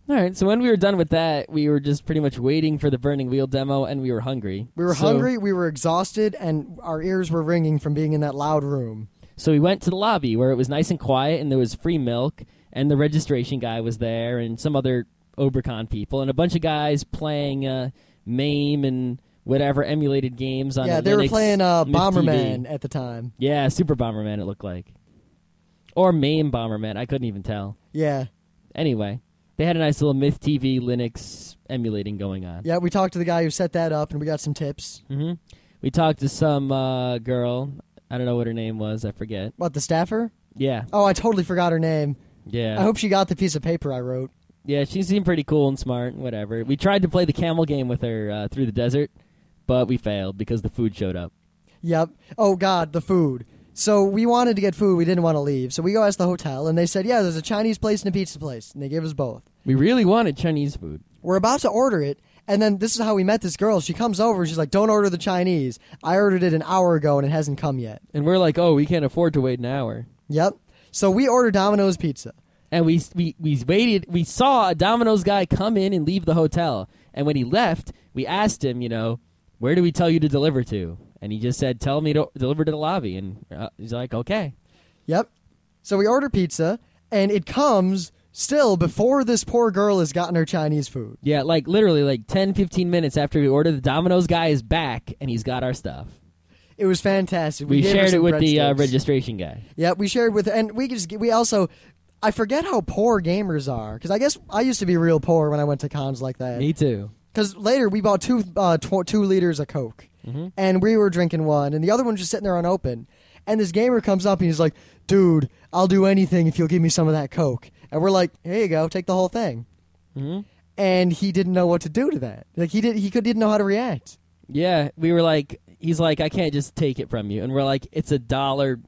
All right, so when we were done with that, we were just pretty much waiting for the Burning Wheel demo, and we were hungry. We were hungry, we were exhausted, and our ears were ringing from being in that loud room. So we went to the lobby, where it was nice and quiet, and there was free milk, and the registration guy was there, and some other Ubercon people, and a bunch of guys playing MAME and... whatever emulated games on they were playing Bomberman TV. At the time. Yeah, Super Bomberman it looked like. Or MAME Bomberman, I couldn't even tell. Yeah. Anyway, they had a nice little Myth TV Linux emulating going on. Yeah, we talked to the guy who set that up, and we got some tips. Mm-hmm. We talked to some girl. I don't know what her name was. I forget. What, the staffer? Yeah. Oh, I totally forgot her name. Yeah. I hope she got the piece of paper I wrote. Yeah, she seemed pretty cool and smart and whatever. We tried to play the camel game with her through the desert. But we failed because the food showed up. Yep. Oh, God, the food. So we wanted to get food. We didn't want to leave. So we go ask the hotel, and they said, yeah, there's a Chinese place and a pizza place. And they gave us both. We really wanted Chinese food. We're about to order it, and then this is how we met this girl. She comes over, and she's like, don't order the Chinese. I ordered it an hour ago, and it hasn't come yet. And we're like, oh, we can't afford to wait an hour. Yep. So we order Domino's pizza. And we waited. We saw a Domino's guy come in and leave the hotel. And when he left, we asked him, where do we tell you to deliver to? And he just said, tell me to deliver to the lobby. And he's like, okay. Yep. So we order pizza, and it comes still before this poor girl has gotten her Chinese food. Yeah, literally 10, 15 minutes after we order, the Domino's guy is back, and he's got our stuff. It was fantastic. We shared it with the registration guy. Yeah, we shared with, and we also, I forget how poor gamers are, because I guess I used to be real poor when I went to cons like that. Me too. Because later we bought 2 liters of Coke, and we were drinking one, and the other one was just sitting there unopened. And this gamer comes up and he's like, dude, I'll do anything if you'll give me some of that Coke. And we're like, here you go, take the whole thing. Mm-hmm. And he didn't know what to do to that. Like he didn't know how to react. Yeah, we were like, he's like, I can't just take it from you. And we're like, it's $1,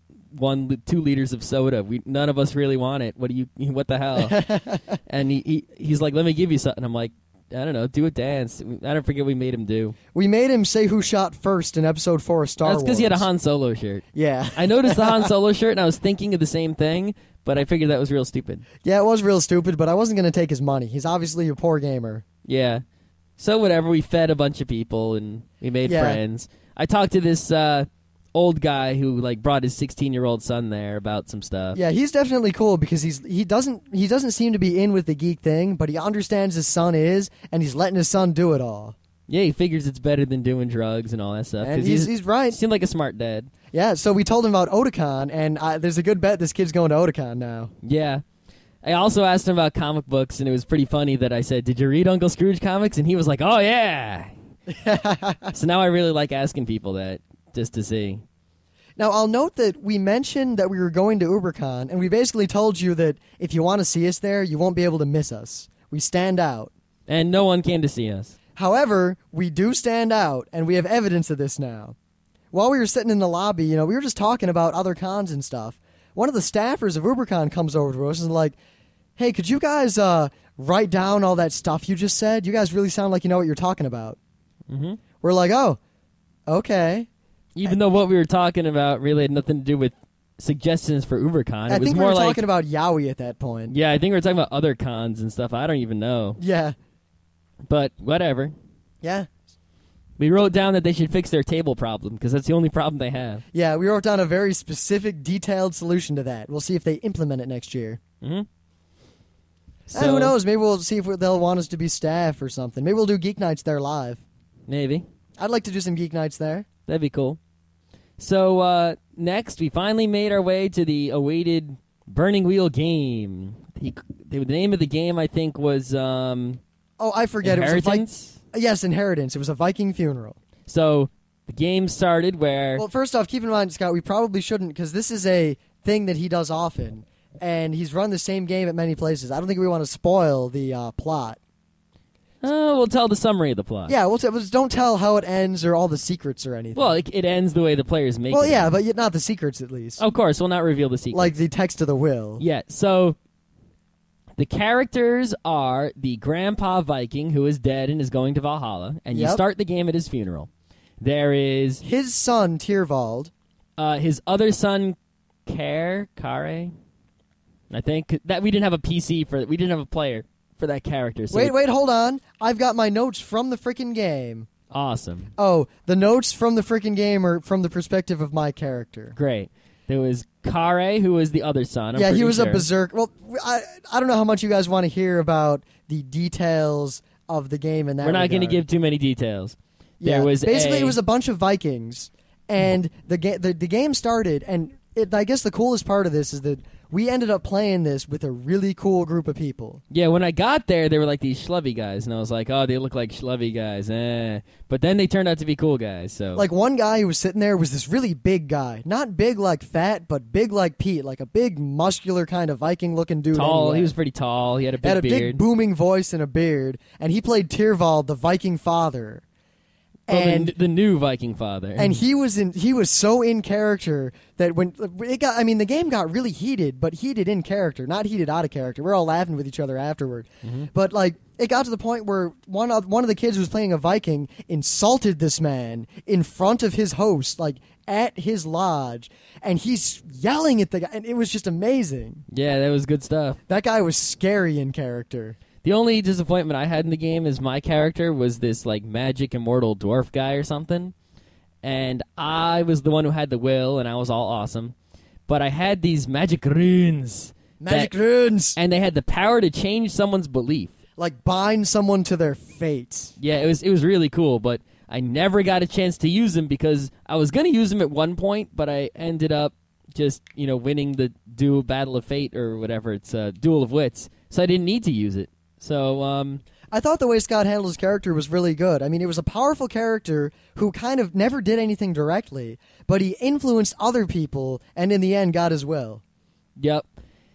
2 liters of soda. None of us really want it. What the hell? And he's like, let me give you something. I'm like, I don't know, do a dance. I don't forget what we made him do. We made him say who shot first in episode 4 of Star Wars. That's because he had a Han Solo shirt. Yeah. I noticed the Han Solo shirt, and I was thinking of the same thing, but I figured that was real stupid. Yeah, it was real stupid, but I wasn't going to take his money. He's obviously a poor gamer. Yeah. So whatever, we fed a bunch of people, and we made friends. I talked to this old guy who brought his 16-year-old son there about some stuff. Yeah, he's definitely cool because he doesn't seem to be in with the geek thing, but he understands his son is, and he's letting his son do it all. Yeah, he figures it's better than doing drugs and all that stuff. And he's right. He seemed like a smart dad. Yeah, so we told him about Otakon, and there's a good bet this kid's going to Otakon now. Yeah. I also asked him about comic books, and it was pretty funny that I said, did you read Uncle Scrooge comics? And he was like, oh, yeah. So now I really like asking people that, just to see. Now, I'll note that we mentioned that we were going to Ubercon, and we basically told you that if you want to see us there, you won't be able to miss us. We stand out. And no one came to see us. However, we do stand out, and we have evidence of this now. While we were sitting in the lobby, we were just talking about other cons and stuff. One of the staffers of Ubercon comes over to us and is like, hey, could you guys write down all that stuff you just said? You guys really sound like you know what you're talking about. Mm-hmm. We're like, oh, okay. Even though what we were talking about really had nothing to do with suggestions for Ubercon. I think we were talking about Yowie at that point. Yeah, I think we were talking about other cons and stuff. I don't even know. Yeah. But whatever. Yeah. We wrote down that they should fix their table problem because that's the only problem they have. Yeah, we wrote down a very specific, detailed solution to that. We'll see if they implement it next year. Mm-hmm. So, who knows? Maybe we'll see if they'll want us to be staff or something. Maybe we'll do Geeknights there live. Maybe. I'd like to do some Geeknights there. That'd be cool. So next, we finally made our way to the awaited Burning Wheel game. The name of the game, I think, was I forget. Inheritance? It was yes, Inheritance. It was a Viking funeral. So the game started where... Well, first off, keep in mind, Scott, we probably shouldn't, because this is a thing that he does often, and he's run the same game at many places. I don't think we want to spoil the plot. We'll tell the summary of the plot. Yeah, don't tell how it ends or all the secrets or anything. Well, it ends the way the players make it. Well, yeah, but not the secrets, at least. Of course, we'll not reveal the secrets. Like the text of the will. Yeah, so the characters are the grandpa Viking who is dead and is going to Valhalla, and you start the game at his funeral. There is... his son, Tyrvald. His other son, Kare, I think. That we didn't have a PC for... We didn't have a player for that character. So wait, hold on. I've got my notes from the frickin' game. Awesome. Oh, the notes from the frickin' game are from the perspective of my character. Great. There was Kare, who was the other son. Yeah, he was a berserk. Well, I don't know how much you guys want to hear about the details of the game in that We're not going to give too many details. Yeah, basically it was a bunch of Vikings, and the game started, and I guess the coolest part of this is that we ended up playing this with a really cool group of people. Yeah, when I got there, they were like these schlubby guys, and I was like, oh, they look like schlubby guys. But then they turned out to be cool guys. So, like, one guy who was sitting there was this really big guy. Not big like fat, but big like Pete. Like a big, muscular kind of Viking-looking dude. Tall. Anyway. He was pretty tall. He had a big beard. Big, booming voice and a beard. And he played Tyrvald, the Viking father. And the new Viking father. And he was so in character that when it got, the game got really heated, but heated in character, not heated out of character. We're all laughing with each other afterward. Mm-hmm. But it got to the point where one of the kids who was playing a Viking insulted this man in front of his host, at his lodge, and he's yelling at the guy, and it was just amazing. Yeah, that was good stuff. That guy was scary in character. The only disappointment I had in the game is my character was this like magic immortal dwarf guy or something, and I was the one who had the will, and I was all awesome, but I had these magic runes. Runes! And they had the power to change someone's belief. Like bind someone to their fate. Yeah, it was really cool, but I never got a chance to use them because I was going to use them at one point, but I ended up just, winning the Battle of Fate or whatever. It's Duel of Wits, so I didn't need to use it. So, I thought the way Scott handled his character was really good. I mean, it was a powerful character who kind of never did anything directly, but he influenced other people, and in the end got his will. Yep.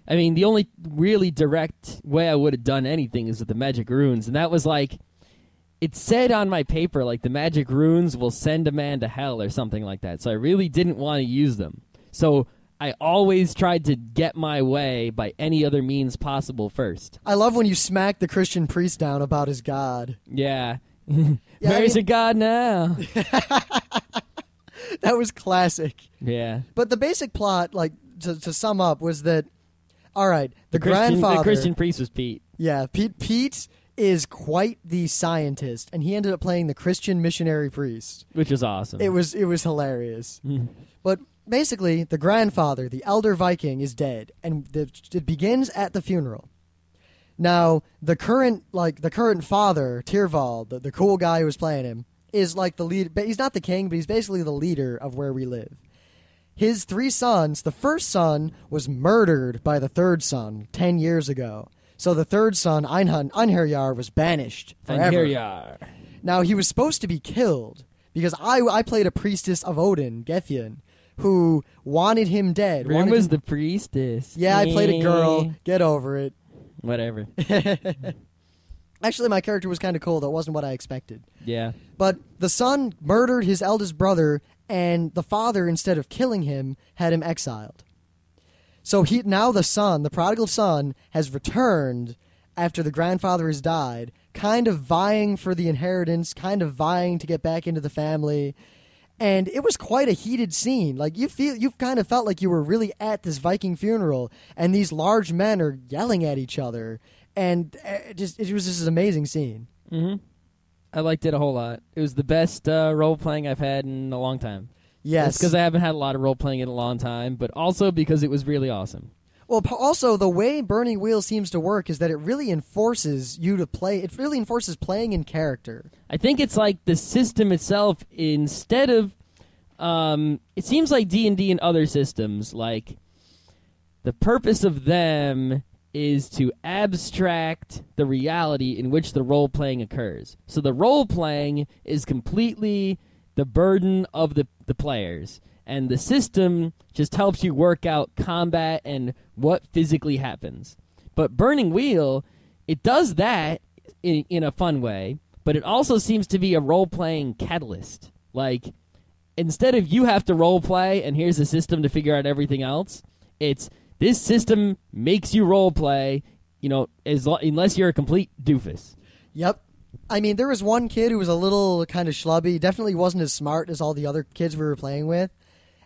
I mean, the only really direct way I would have done anything is with the magic runes, and that was like, it said on my paper, like, the magic runes will send a man to hell or something like that, so I really didn't want to use them. So I always tried to get my way by any other means possible first. I love when you smack the Christian priest down about his god. Yeah. Where's your god now? That was classic. Yeah. But the basic plot, like, to sum up, was that, all right, the grandfather... The Christian priest was Pete. Yeah, Pete is quite the scientist, and he ended up playing the Christian missionary priest. Which is awesome. It was hilarious. But basically, the grandfather, the elder Viking, is dead, and it begins at the funeral. Now, the current father, Tyrvald, the cool guy who was playing him, is like the lead. He's not the king, but he's basically the leader of where we live. His 3 sons, the first son was murdered by the third son 10 years ago. So the third son, Einherjar, was banished forever. Einherjar. Now, he was supposed to be killed because I played a priestess of Odin, Gefjon, who wanted him dead. Rim was the priestess. Yeah, I played a girl. Get over it. Whatever. Actually, my character was kind of cool. That wasn't what I expected. Yeah. But the son murdered his eldest brother, and the father, instead of killing him, had him exiled. So now the son, the prodigal son, has returned after the grandfather has died, kind of vying for the inheritance, kind of vying to get back into the family. And it was quite a heated scene. Like, you kind of felt like you were really at this Viking funeral, and these large men are yelling at each other. And it was just an amazing scene. Mm-hmm. I liked it a whole lot. It was the best role-playing I've had in a long time. Yes. Because I haven't had a lot of role-playing in a long time, but also because it was really awesome. Well, also, the way Burning Wheel seems to work is that it really enforces you to play. It really enforces playing in character. I think it's like the system itself, instead of... it seems like D&D and other systems, like, the purpose of them is to abstract the reality in which the role-playing occurs. So the role-playing is completely the burden of the players, and the system just helps you work out combat and what physically happens. But Burning Wheel, it does that in a fun way, but it also seems to be a role-playing catalyst. Like, instead of you have to role-play and here's the system to figure out everything else, it's this system makes you role-play, unless you're a complete doofus. Yep. I mean, there was one kid who was a little kind of schlubby, definitely wasn't as smart as all the other kids we were playing with,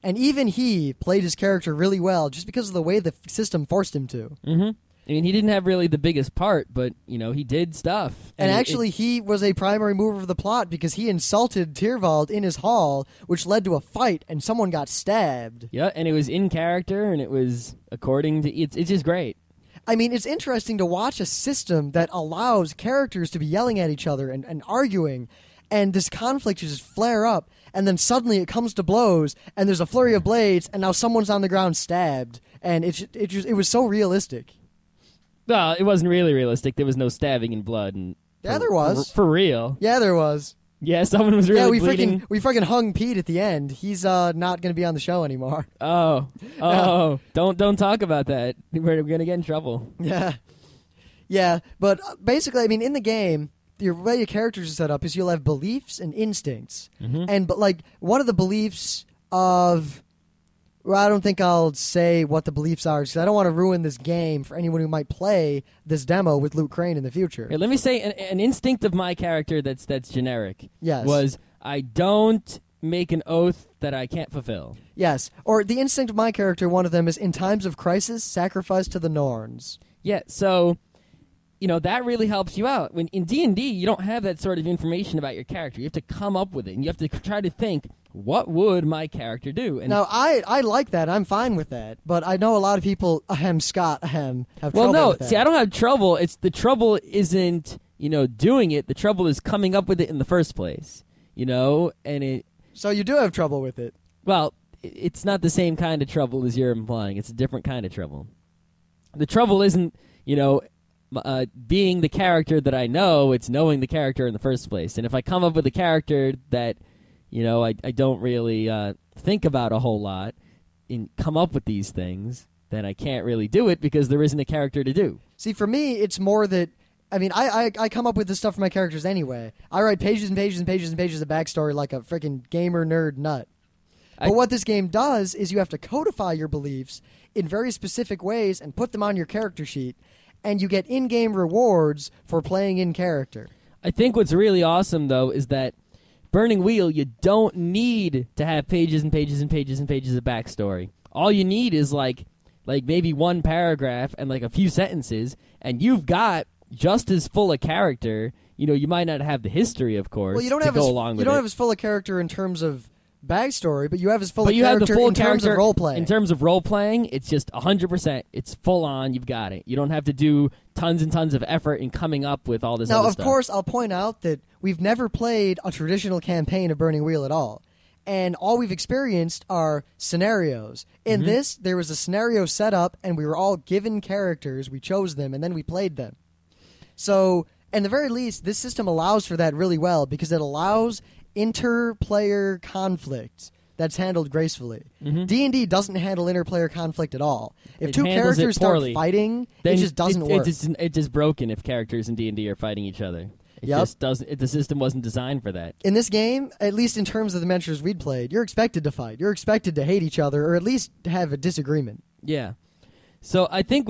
and even he played his character really well just because of the way the system forced him to. Mm-hmm. I mean, he didn't have really the biggest part, but, he did stuff. And actually, he was a primary mover of the plot because he insulted Tyrvald in his hall, which led to a fight, and someone got stabbed. Yeah, and it was in character, and it was according to... It's just great. I mean, it's interesting to watch a system that allows characters to be yelling at each other and arguing, and this conflict just flare up, and then suddenly it comes to blows, and there's a flurry of blades, and now someone's on the ground stabbed, and it was so realistic. Well, it wasn't really realistic. There was no stabbing and blood. Yeah, there was. For real. Yeah, there was. Yeah, someone was really bleeding. We freaking hung Pete at the end. He's not going to be on the show anymore. Oh. No. Don't talk about that. We're going to get in trouble. Yeah. Yeah, but basically, I mean, in the game, the way your characters are set up is you'll have beliefs and instincts. Mm-hmm. But like, one of the beliefs of... Well, I don't think I'll say what the beliefs are because I don't want to ruin this game for anyone who might play this demo with Luke Crane in the future. Here, let me say an instinct of my character that's generic. Yes. Was I don't make an oath that I can't fulfill. Yes, or the instinct of my character, one of them is, in times of crisis, sacrifice to the Norns. Yeah, so, that really helps you out. When in D&D, you don't have that sort of information about your character. You have to come up with it, and you have to try to think, what would my character do? And now, I like that. I'm fine with that. But I know a lot of people, Scott, have trouble with that. See, I don't have trouble. The trouble isn't, doing it. The trouble is coming up with it in the first place, and it... So you do have trouble with it? Well, it's not the same kind of trouble as you're implying. It's a different kind of trouble. The trouble isn't, being the character that I know. It's knowing the character in the first place. And if I come up with a character that, I don't really think about a whole lot and come up with these things, then I can't really do it because there isn't a character to do. See, for me, it's more that... I come up with this stuff for my characters anyway. I write pages and pages and pages and pages of backstory like a freaking gamer nerd nut. But what this game does is you have to codify your beliefs in very specific ways and put them on your character sheet, and you get in-game rewards for playing in character. I think what's really awesome, though, is that Burning Wheel, you don't need to have pages and pages and pages and pages of backstory. All you need is like maybe one paragraph and like a few sentences, and you've got just as full a character. You might not have the history, of course. Well, you don't have as full a character in terms of backstory, but you have as full a character in terms of role playing. In terms of role playing, it's just 100%. It's full on. You've got it. You don't have to do tons and tons of effort in coming up with all this other stuff. Now, of course, I'll point out that we've never played a traditional campaign of Burning Wheel at all. And all we've experienced are scenarios. In this, there was a scenario set up, and we were all given characters. We chose them, and then we played them. So, at the very least, this system allows for that really well because it allows inter-player conflict that's handled gracefully. D&D doesn't handle inter-player conflict at all. If two characters start fighting, it just doesn't work. It's just broken if characters in D&D are fighting each other. It just doesn't. The system wasn't designed for that. In this game, at least in terms of the adventures we'd played, you're expected to fight. You're expected to hate each other, or at least have a disagreement. Yeah. So I think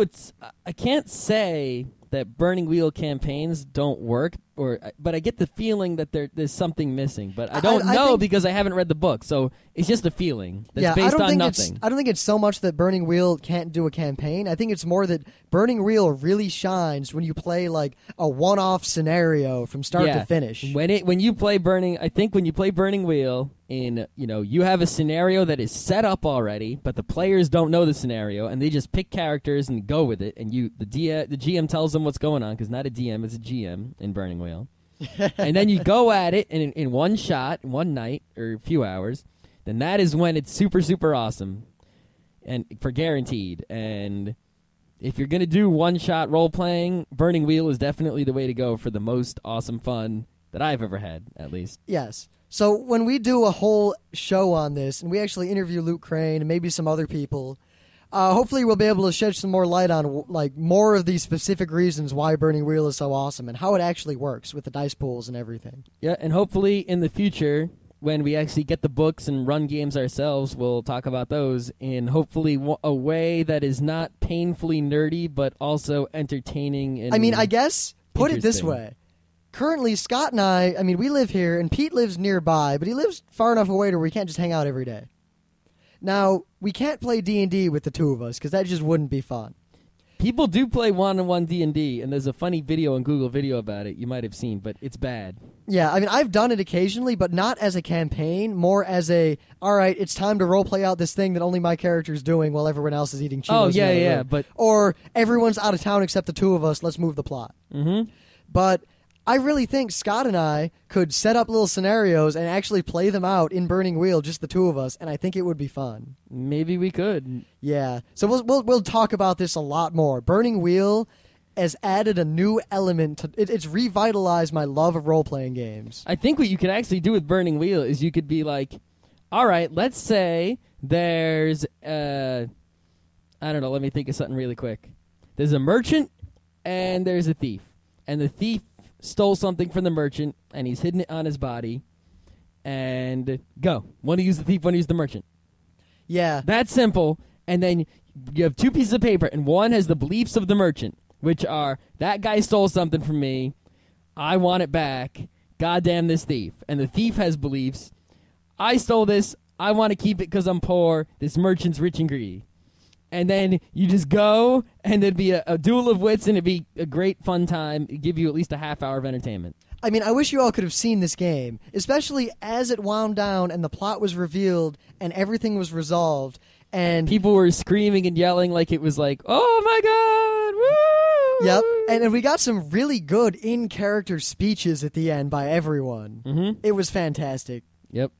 I can't say that Burning Wheel campaigns don't work, but I get the feeling that there's something missing. But I don't know because I haven't read the book, so it's just a feeling that's based on nothing. I don't think it's so much that Burning Wheel can't do a campaign. I think it's more that Burning Wheel really shines when you play like a one-off scenario from start to finish. When you play Burning Wheel, you have a scenario that is set up already, but the players don't know the scenario, and they just pick characters and go with it. And the GM tells them what's going on because not a DM, it's a GM in Burning Wheel. And then you go at it in one shot, one night or a few hours. Then that is when it's super, super awesome, and for guaranteed. And if you're gonna do one-shot role playing, Burning Wheel is definitely the way to go for the most awesome fun that I've ever had, at least. Yes. So when we do a whole show on this, and we actually interview Luke Crane and maybe some other people, hopefully we'll be able to shed some more light on more of these specific reasons why Burning Wheel is so awesome and how it actually works with the dice pools and everything. Yeah, and hopefully in the future, when we actually get the books and run games ourselves, we'll talk about those in hopefully a way that is not painfully nerdy, but also entertaining. And I guess, put it this way. Currently, Scott and I we live here, and Pete lives nearby, but he lives far enough away to where we can't just hang out every day. Now, we can't play D&D with the two of us, because that just wouldn't be fun. People do play one-on-one D&D, and there's a funny video on Google Video about it you might have seen, but it's bad. Yeah, I've done it occasionally, but not as a campaign, more as alright, it's time to roleplay out this thing that only my character's doing while everyone else is eating Cheetos. Oh, yeah, or everyone's out of town except the two of us, let's move the plot. But I really think Scott and I could set up little scenarios and actually play them out in Burning Wheel, just the two of us, and I think it would be fun. Maybe we could. Yeah. So we'll talk about this a lot more. Burning Wheel has added a new element to it's revitalized my love of role-playing games. I think what you could actually do with Burning Wheel is you could be like, all right, let's say there's I don't know, let me think of something really quick. There's a merchant and there's a thief. And the thief stole something from the merchant, and he's hidden it on his body. And go. One to use the thief, one to use the merchant. Yeah. That's simple. And then you have two pieces of paper, and one has the beliefs of the merchant, which are, that guy stole something from me, I want it back, goddamn this thief. And the thief has beliefs, I stole this, I want to keep it because I'm poor. This merchant's rich and greedy. And then you just go, and there'd be a duel of wits, and it'd be a great fun time. It'd give you at least a half hour of entertainment. I mean, I wish you all could have seen this game, especially as it wound down and the plot was revealed and everything was resolved. And people were screaming and yelling like it was like, oh my God, woo! Yep, and we got some really good in-character speeches at the end by everyone. Mm-hmm. It was fantastic. Yep.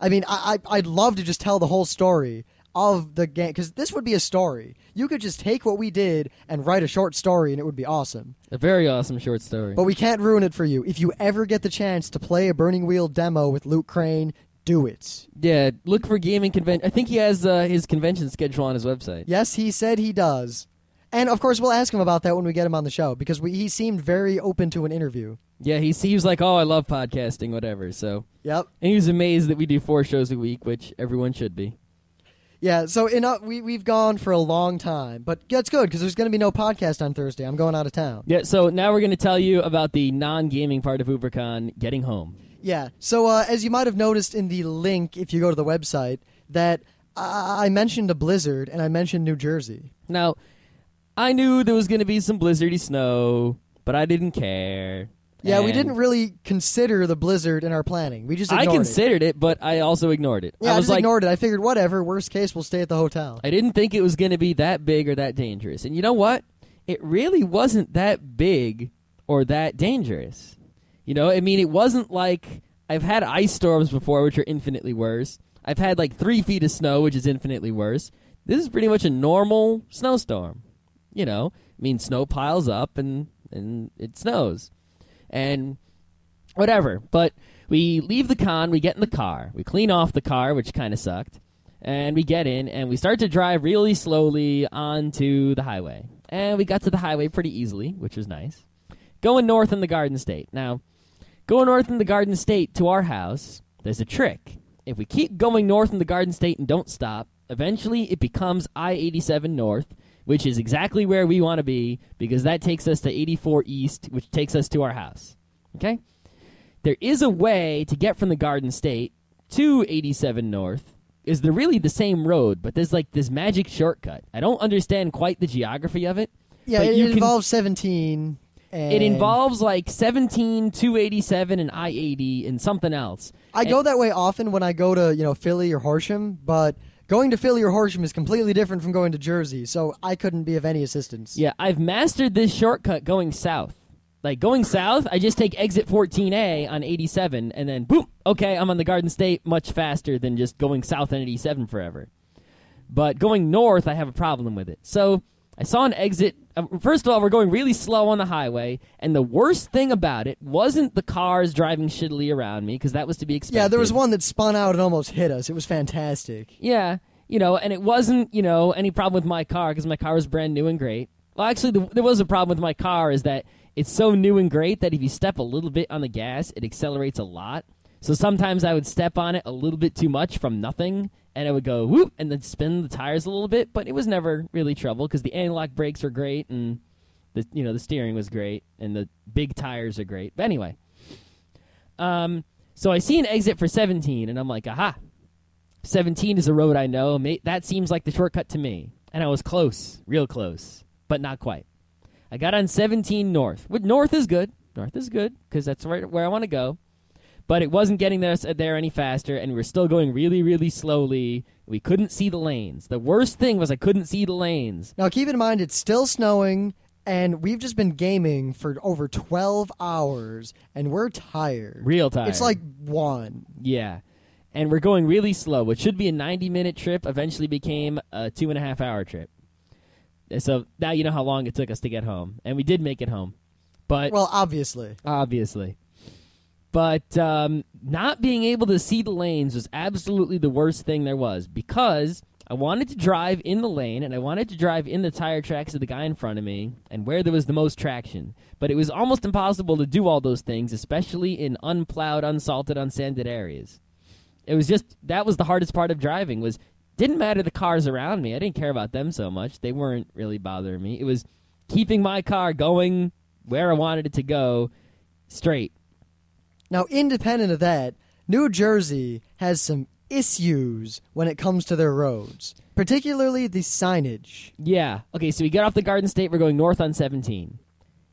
I mean, I'd love to just tell the whole story of the game, because this would be a story. You could just take what we did and write a short story, and it would be awesome. A very awesome short story. But we can't ruin it for you. If you ever get the chance to play a Burning Wheel demo with Luke Crane, do it. Yeah, look for gaming convention. I think he has his convention schedule on his website. Yes, he said he does. And, of course, we'll ask him about that when we get him on the show, because he seemed very open to an interview. Yeah, he was like, oh, I love podcasting, whatever. So. Yep. And he was amazed that we do 4 shows a week, which everyone should be. Yeah, so we've gone for a long time, but that's good because there's going to be no podcast on Thursday. I'm going out of town. Yeah, so now we're going to tell you about the non-gaming part of Ubercon, getting home. Yeah, so as you might have noticed in the link, if you go to the website, that I mentioned a blizzard and I mentioned New Jersey. Now, I knew there was going to be some blizzardy snow, but I didn't care. Yeah, we didn't really consider the blizzard in our planning. We just ignored it. I considered it, but I also ignored it. Yeah, I was just ignored it. I figured, whatever, worst case, we'll stay at the hotel. I didn't think it was going to be that big or that dangerous. And you know what? It really wasn't that big or that dangerous. You know, I mean, it wasn't like I've had ice storms before, which are infinitely worse. I've had like 3 feet of snow, which is infinitely worse. This is pretty much a normal snowstorm. You know, I mean, snow piles up and it snows. And whatever. But we leave the con, we get in the car. We clean off the car, which kind of sucked. And we get in, and we start to drive really slowly onto the highway. And we got to the highway pretty easily, which was nice. Going north in the Garden State. Now, going north in the Garden State to our house, there's a trick. If we keep going north in the Garden State and don't stop, eventually it becomes I-87 North, which is exactly where we want to be, because that takes us to 84 East, which takes us to our house. Okay? There is a way to get from the Garden State to 87 North. Is there really the same road, but there's like this magic shortcut. I don't understand quite the geography of it. Yeah, it involves 17. It involves like 17, 287, and I-80, and something else. I go that way often when I go to Philly or Horsham, but going to Philly or Horsham is completely different from going to Jersey, so I couldn't be of any assistance. Yeah, I've mastered this shortcut going south. Like, going south, I just take exit 14A on 87, and then, boom, okay, I'm on the Garden State much faster than just going south on 87 forever. But going north, I have a problem with it. So I saw an exit. First of all, we're going really slow on the highway, and the worst thing about it wasn't the cars driving shittily around me, because that was to be expected. Yeah, there was one that spun out and almost hit us. It was fantastic. Yeah, and it wasn't, any problem with my car, because my car was brand new and great. Well, actually, there was a problem with my car, is that it's so new and great that if you step a little bit on the gas, it accelerates a lot. So sometimes I would step on it a little bit too much from nothing, and it would go whoop, and then spin the tires a little bit. But it was never really trouble because the anti-lock brakes were great, and the steering was great, and the big tires are great. But anyway, so I see an exit for 17, and I'm like, aha, 17 is a road I know. That seems like the shortcut to me. And I was close, real close, but not quite. I got on 17 North. North is good. North is good because that's right where I want to go. But it wasn't getting there any faster, and we were still going really, really slowly. We couldn't see the lanes. The worst thing was I couldn't see the lanes. Now, keep in mind, it's still snowing, and we've just been gaming for over 12 hours, and we're tired. Real tired. It's like 1. Yeah. And we're going really slow. What should be a 90-minute trip eventually became a 2.5-hour trip. So now you know how long it took us to get home. And we did make it home. But well, obviously. But not being able to see the lanes was absolutely the worst thing there was, because I wanted to drive in the lane, and I wanted to drive in the tire tracks of the guy in front of me, and where there was the most traction. But it was almost impossible to do all those things, especially in unplowed, unsalted, unsanded areas. It was just, that was the hardest part of driving, was didn't matter the cars around me. I didn't care about them so much. They weren't really bothering me. It was keeping my car going where I wanted it to go straight. Now, independent of that, New Jersey has some issues when it comes to their roads, particularly the signage. Yeah. Okay, so we get off the Garden State. We're going north on 17.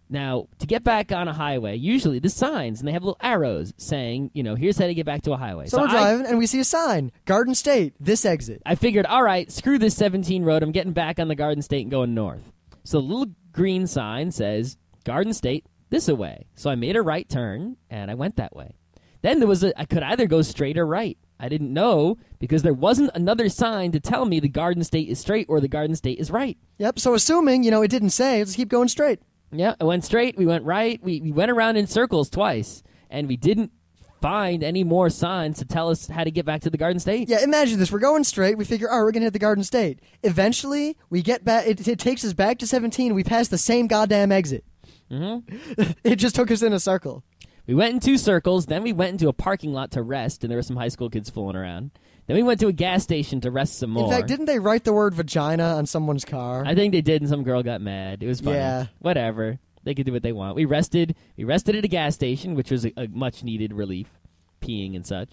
Now, to get back on a highway, usually the signs, and they have little arrows saying, here's how to get back to a highway. So we're driving, and we see a sign, Garden State, this exit. I figured, all right, screw this 17 road. I'm getting back on the Garden State and going north. So the little green sign says, Garden State, this away. So I made a right turn, and I went that way. Then I could either go straight or right. I didn't know because there wasn't another sign to tell me the Garden State is straight or the Garden State is right. Yep, so assuming, it didn't say, let's keep going straight. Yeah, I went straight, we went right, we went around in circles twice, and we didn't find any more signs to tell us how to get back to the Garden State. Yeah, imagine this. We're going straight, we figure, we're going to hit the Garden State. Eventually, we get back, it takes us back to 17, we pass the same goddamn exit. Mm-hmm. It just took us in a circle. We went in 2 circles, then we went into a parking lot to rest, and there were some high school kids fooling around. Then we went to a gas station to rest some more. In fact, didn't they write the word vagina on someone's car? I think they did, and some girl got mad. It was funny. Yeah. Whatever. They could do what they want. We rested at a gas station, which was a much-needed relief, peeing and such.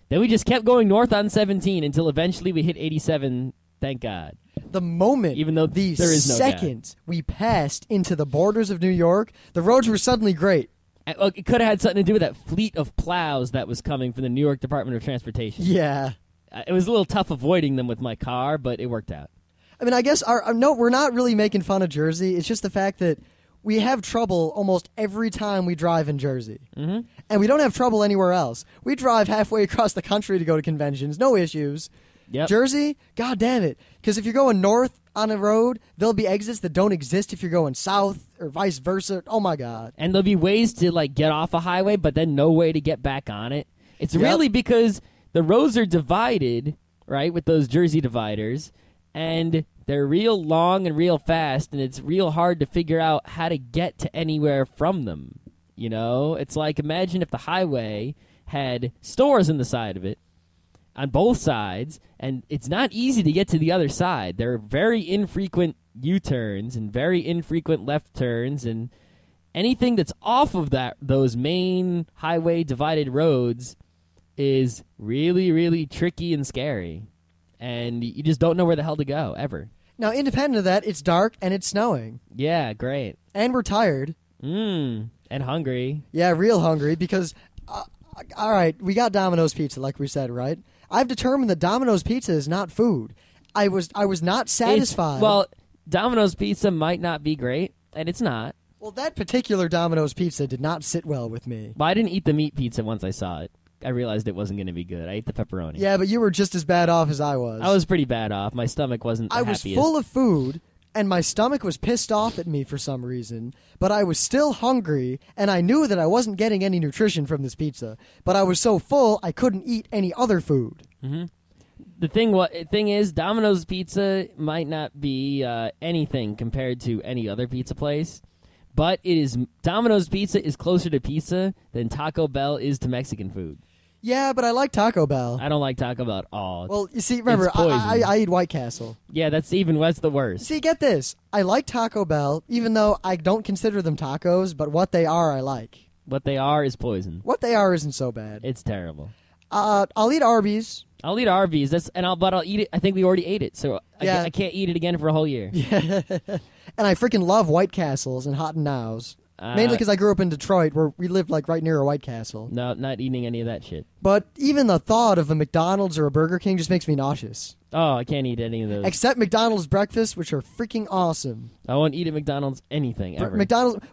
Then we just kept going north on 17 until eventually we hit 87, thank God. The moment, even though the there is no second we passed into the borders of New York, the roads were suddenly great. It could have had something to do with that fleet of plows that was coming from the New York Department of Transportation. Yeah. It was a little tough avoiding them with my car, but it worked out. I mean, I guess we're not really making fun of Jersey. It's just the fact that we have trouble almost every time we drive in Jersey. Mm-hmm. And we don't have trouble anywhere else. We drive halfway across the country to go to conventions. No issues. Yep. Jersey, god damn it. Because if you're going north on a road, there'll be exits that don't exist if you're going south or vice versa. Oh, my God. And there'll be ways to, get off a highway, but then no way to get back on it. It's really because the roads are divided, right, with those Jersey dividers, and they're real long and real fast, and it's real hard to figure out how to get to anywhere from them. It's like, imagine if the highway had stores on the side of it, on both sides, and it's not easy to get to the other side. There are very infrequent U-turns and very infrequent left turns, and anything that's off of those main highway divided roads is really, really tricky and scary. And you just don't know where the hell to go, ever. Now, independent of that, it's dark and it's snowing. Yeah, great. And we're tired. And hungry. Yeah, real hungry because, all right, we got Domino's Pizza, like we said, right? I've determined that Domino's Pizza is not food. I was not satisfied. Domino's Pizza might not be great, and it's not. Well, that particular Domino's Pizza did not sit well with me. Well, I didn't eat the meat pizza once I saw it. I realized it wasn't going to be good. I ate the pepperoni. Yeah, but you were just as bad off as I was. I was pretty bad off. My stomach wasn't the happiest. I was full of food, and my stomach was pissed off at me for some reason, but I was still hungry, and I knew that I wasn't getting any nutrition from this pizza, but I was so full I couldn't eat any other food. Mm-hmm. The thing is, Domino's Pizza might not be anything compared to any other pizza place, but Domino's Pizza is closer to pizza than Taco Bell is to Mexican food. Yeah, but I like Taco Bell. I don't like Taco Bell at all. Well, you see, remember, I eat White Castle. Yeah, that's the worst. See, get this. I like Taco Bell, even though I don't consider them tacos, but what they are, I like. What they are is poison. What they are isn't so bad. It's terrible. I'll eat Arby's. I'll eat Arby's, but I'll eat it. I think we already ate it, so yeah. I can't eat it again for a whole year. Yeah. And I freaking love White Castles and Hot and Nows. Mainly because I grew up in Detroit, where we lived right near a White Castle. No, not eating any of that shit. But even the thought of a McDonald's or a Burger King just makes me nauseous. Oh, I can't eat any of those. Except McDonald's breakfast, which are freaking awesome. I won't eat at McDonald's anything ever.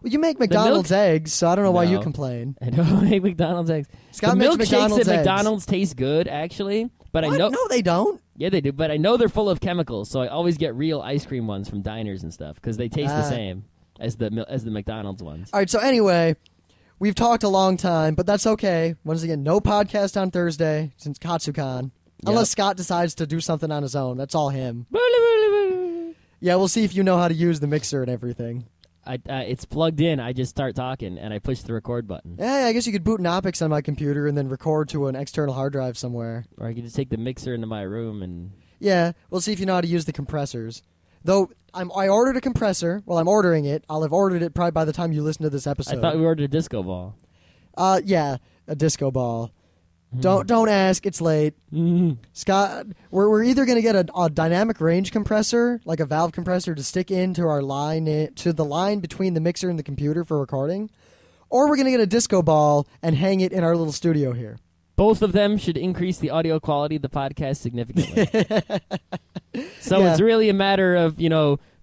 You make McDonald's eggs, so I don't know why you complain. I don't make McDonald's eggs. Scott the makes milkshakes McDonald's at eggs. McDonald's taste good, actually. But What? I know No, they don't. Yeah, they do. But I know they're full of chemicals, so I always get real ice cream ones from diners and stuff because they taste the same as the McDonald's ones. All right, so anyway, we've talked a long time, but that's okay. Once again, no podcast on Thursday since Katsucon. Unless Scott decides to do something on his own. That's all him. Yeah, we'll see if you know how to use the mixer and everything. It's plugged in. I just start talking, and I push the record button. Yeah, I guess you could boot Knoppix on my computer and then record to an external hard drive somewhere. Or I could just take the mixer into my room and... Yeah, we'll see if you know how to use the compressors. Though, I ordered a compressor. Well, I'm ordering it. I'll have ordered it probably by the time you listen to this episode. I thought we ordered a disco ball. Yeah, a disco ball. Don't ask. It's late. Scott, we're either going to get a dynamic range compressor, like a valve compressor, to stick into our line to the line between the mixer and the computer for recording, or we're going to get a disco ball and hang it in our little studio here. Both of them should increase the audio quality of the podcast significantly. So it's really a matter of,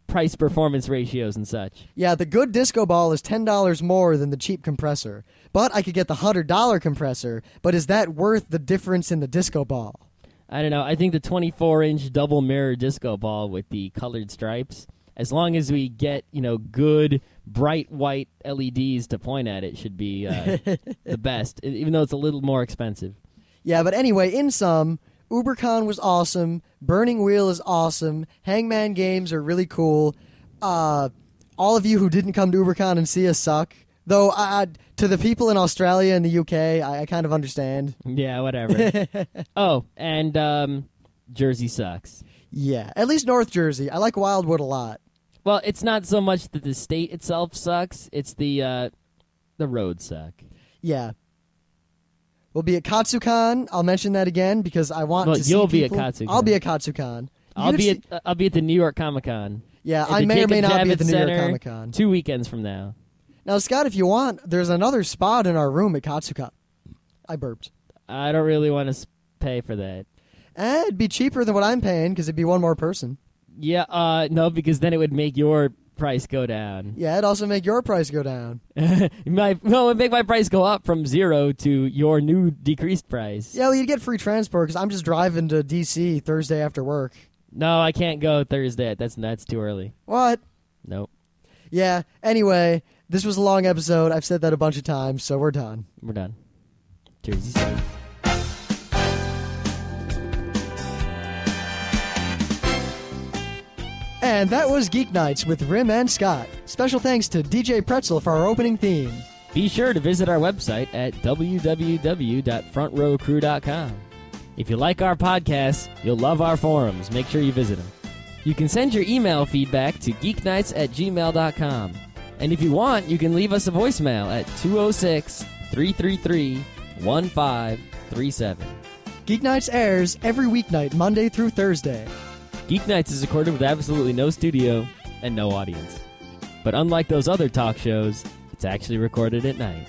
price-performance ratios and such. Yeah, the good disco ball is $10 more than the cheap compressor. But I could get the $100 compressor, but is that worth the difference in the disco ball? I don't know. I think the 24-inch double mirror disco ball with the colored stripes, as long as we get, good, bright white LEDs to point at it, should be the best, even though it's a little more expensive. Yeah, but anyway, in sum, Ubercon was awesome. Burning Wheel is awesome. Hangman Games are really cool. All of you who didn't come to Ubercon and see us suck. Though, to the people in Australia and the UK, I kind of understand. Yeah, whatever. Oh, and Jersey sucks. Yeah, at least North Jersey. I like Wildwood a lot. Well, it's not so much that the state itself sucks. It's the roads suck. Yeah. We'll be at Katsucon. I'll mention that again because I want to see you'll people. Be at Katsucon. I'll be at Katsucon. I'll be at the New York Comic Con. Yeah, I may or may not be at the New York Comic Con. 2 weekends from now. Now, Scott, if you want, there's another spot in our room at Katsucon. I burped. I don't really want to pay for that. It'd be cheaper than what I'm paying because it'd be one more person. Yeah, no, because then it would make your price go down. Yeah, it'd also make your price go down. It would make my price go up from 0 to your new decreased price. Yeah, well, you'd get free transport because I'm just driving to D.C. Thursday after work. No, I can't go Thursday. That's too early. What? Nope. Yeah, anyway, this was a long episode. I've said that a bunch of times, so we're done. We're done. Jersey sucks. And that was Geeknights with Rim and Scott. Special thanks to DJ Pretzel for our opening theme. Be sure to visit our website at www.frontrowcrew.com. If you like our podcasts, you'll love our forums. Make sure you visit them. You can send your email feedback to geeknights@gmail.com. And if you want, you can leave us a voicemail at 206-333-1537. Geeknights airs every weeknight, Monday through Thursday. Geeknights is recorded with absolutely no studio and no audience. But unlike those other talk shows, it's actually recorded at night.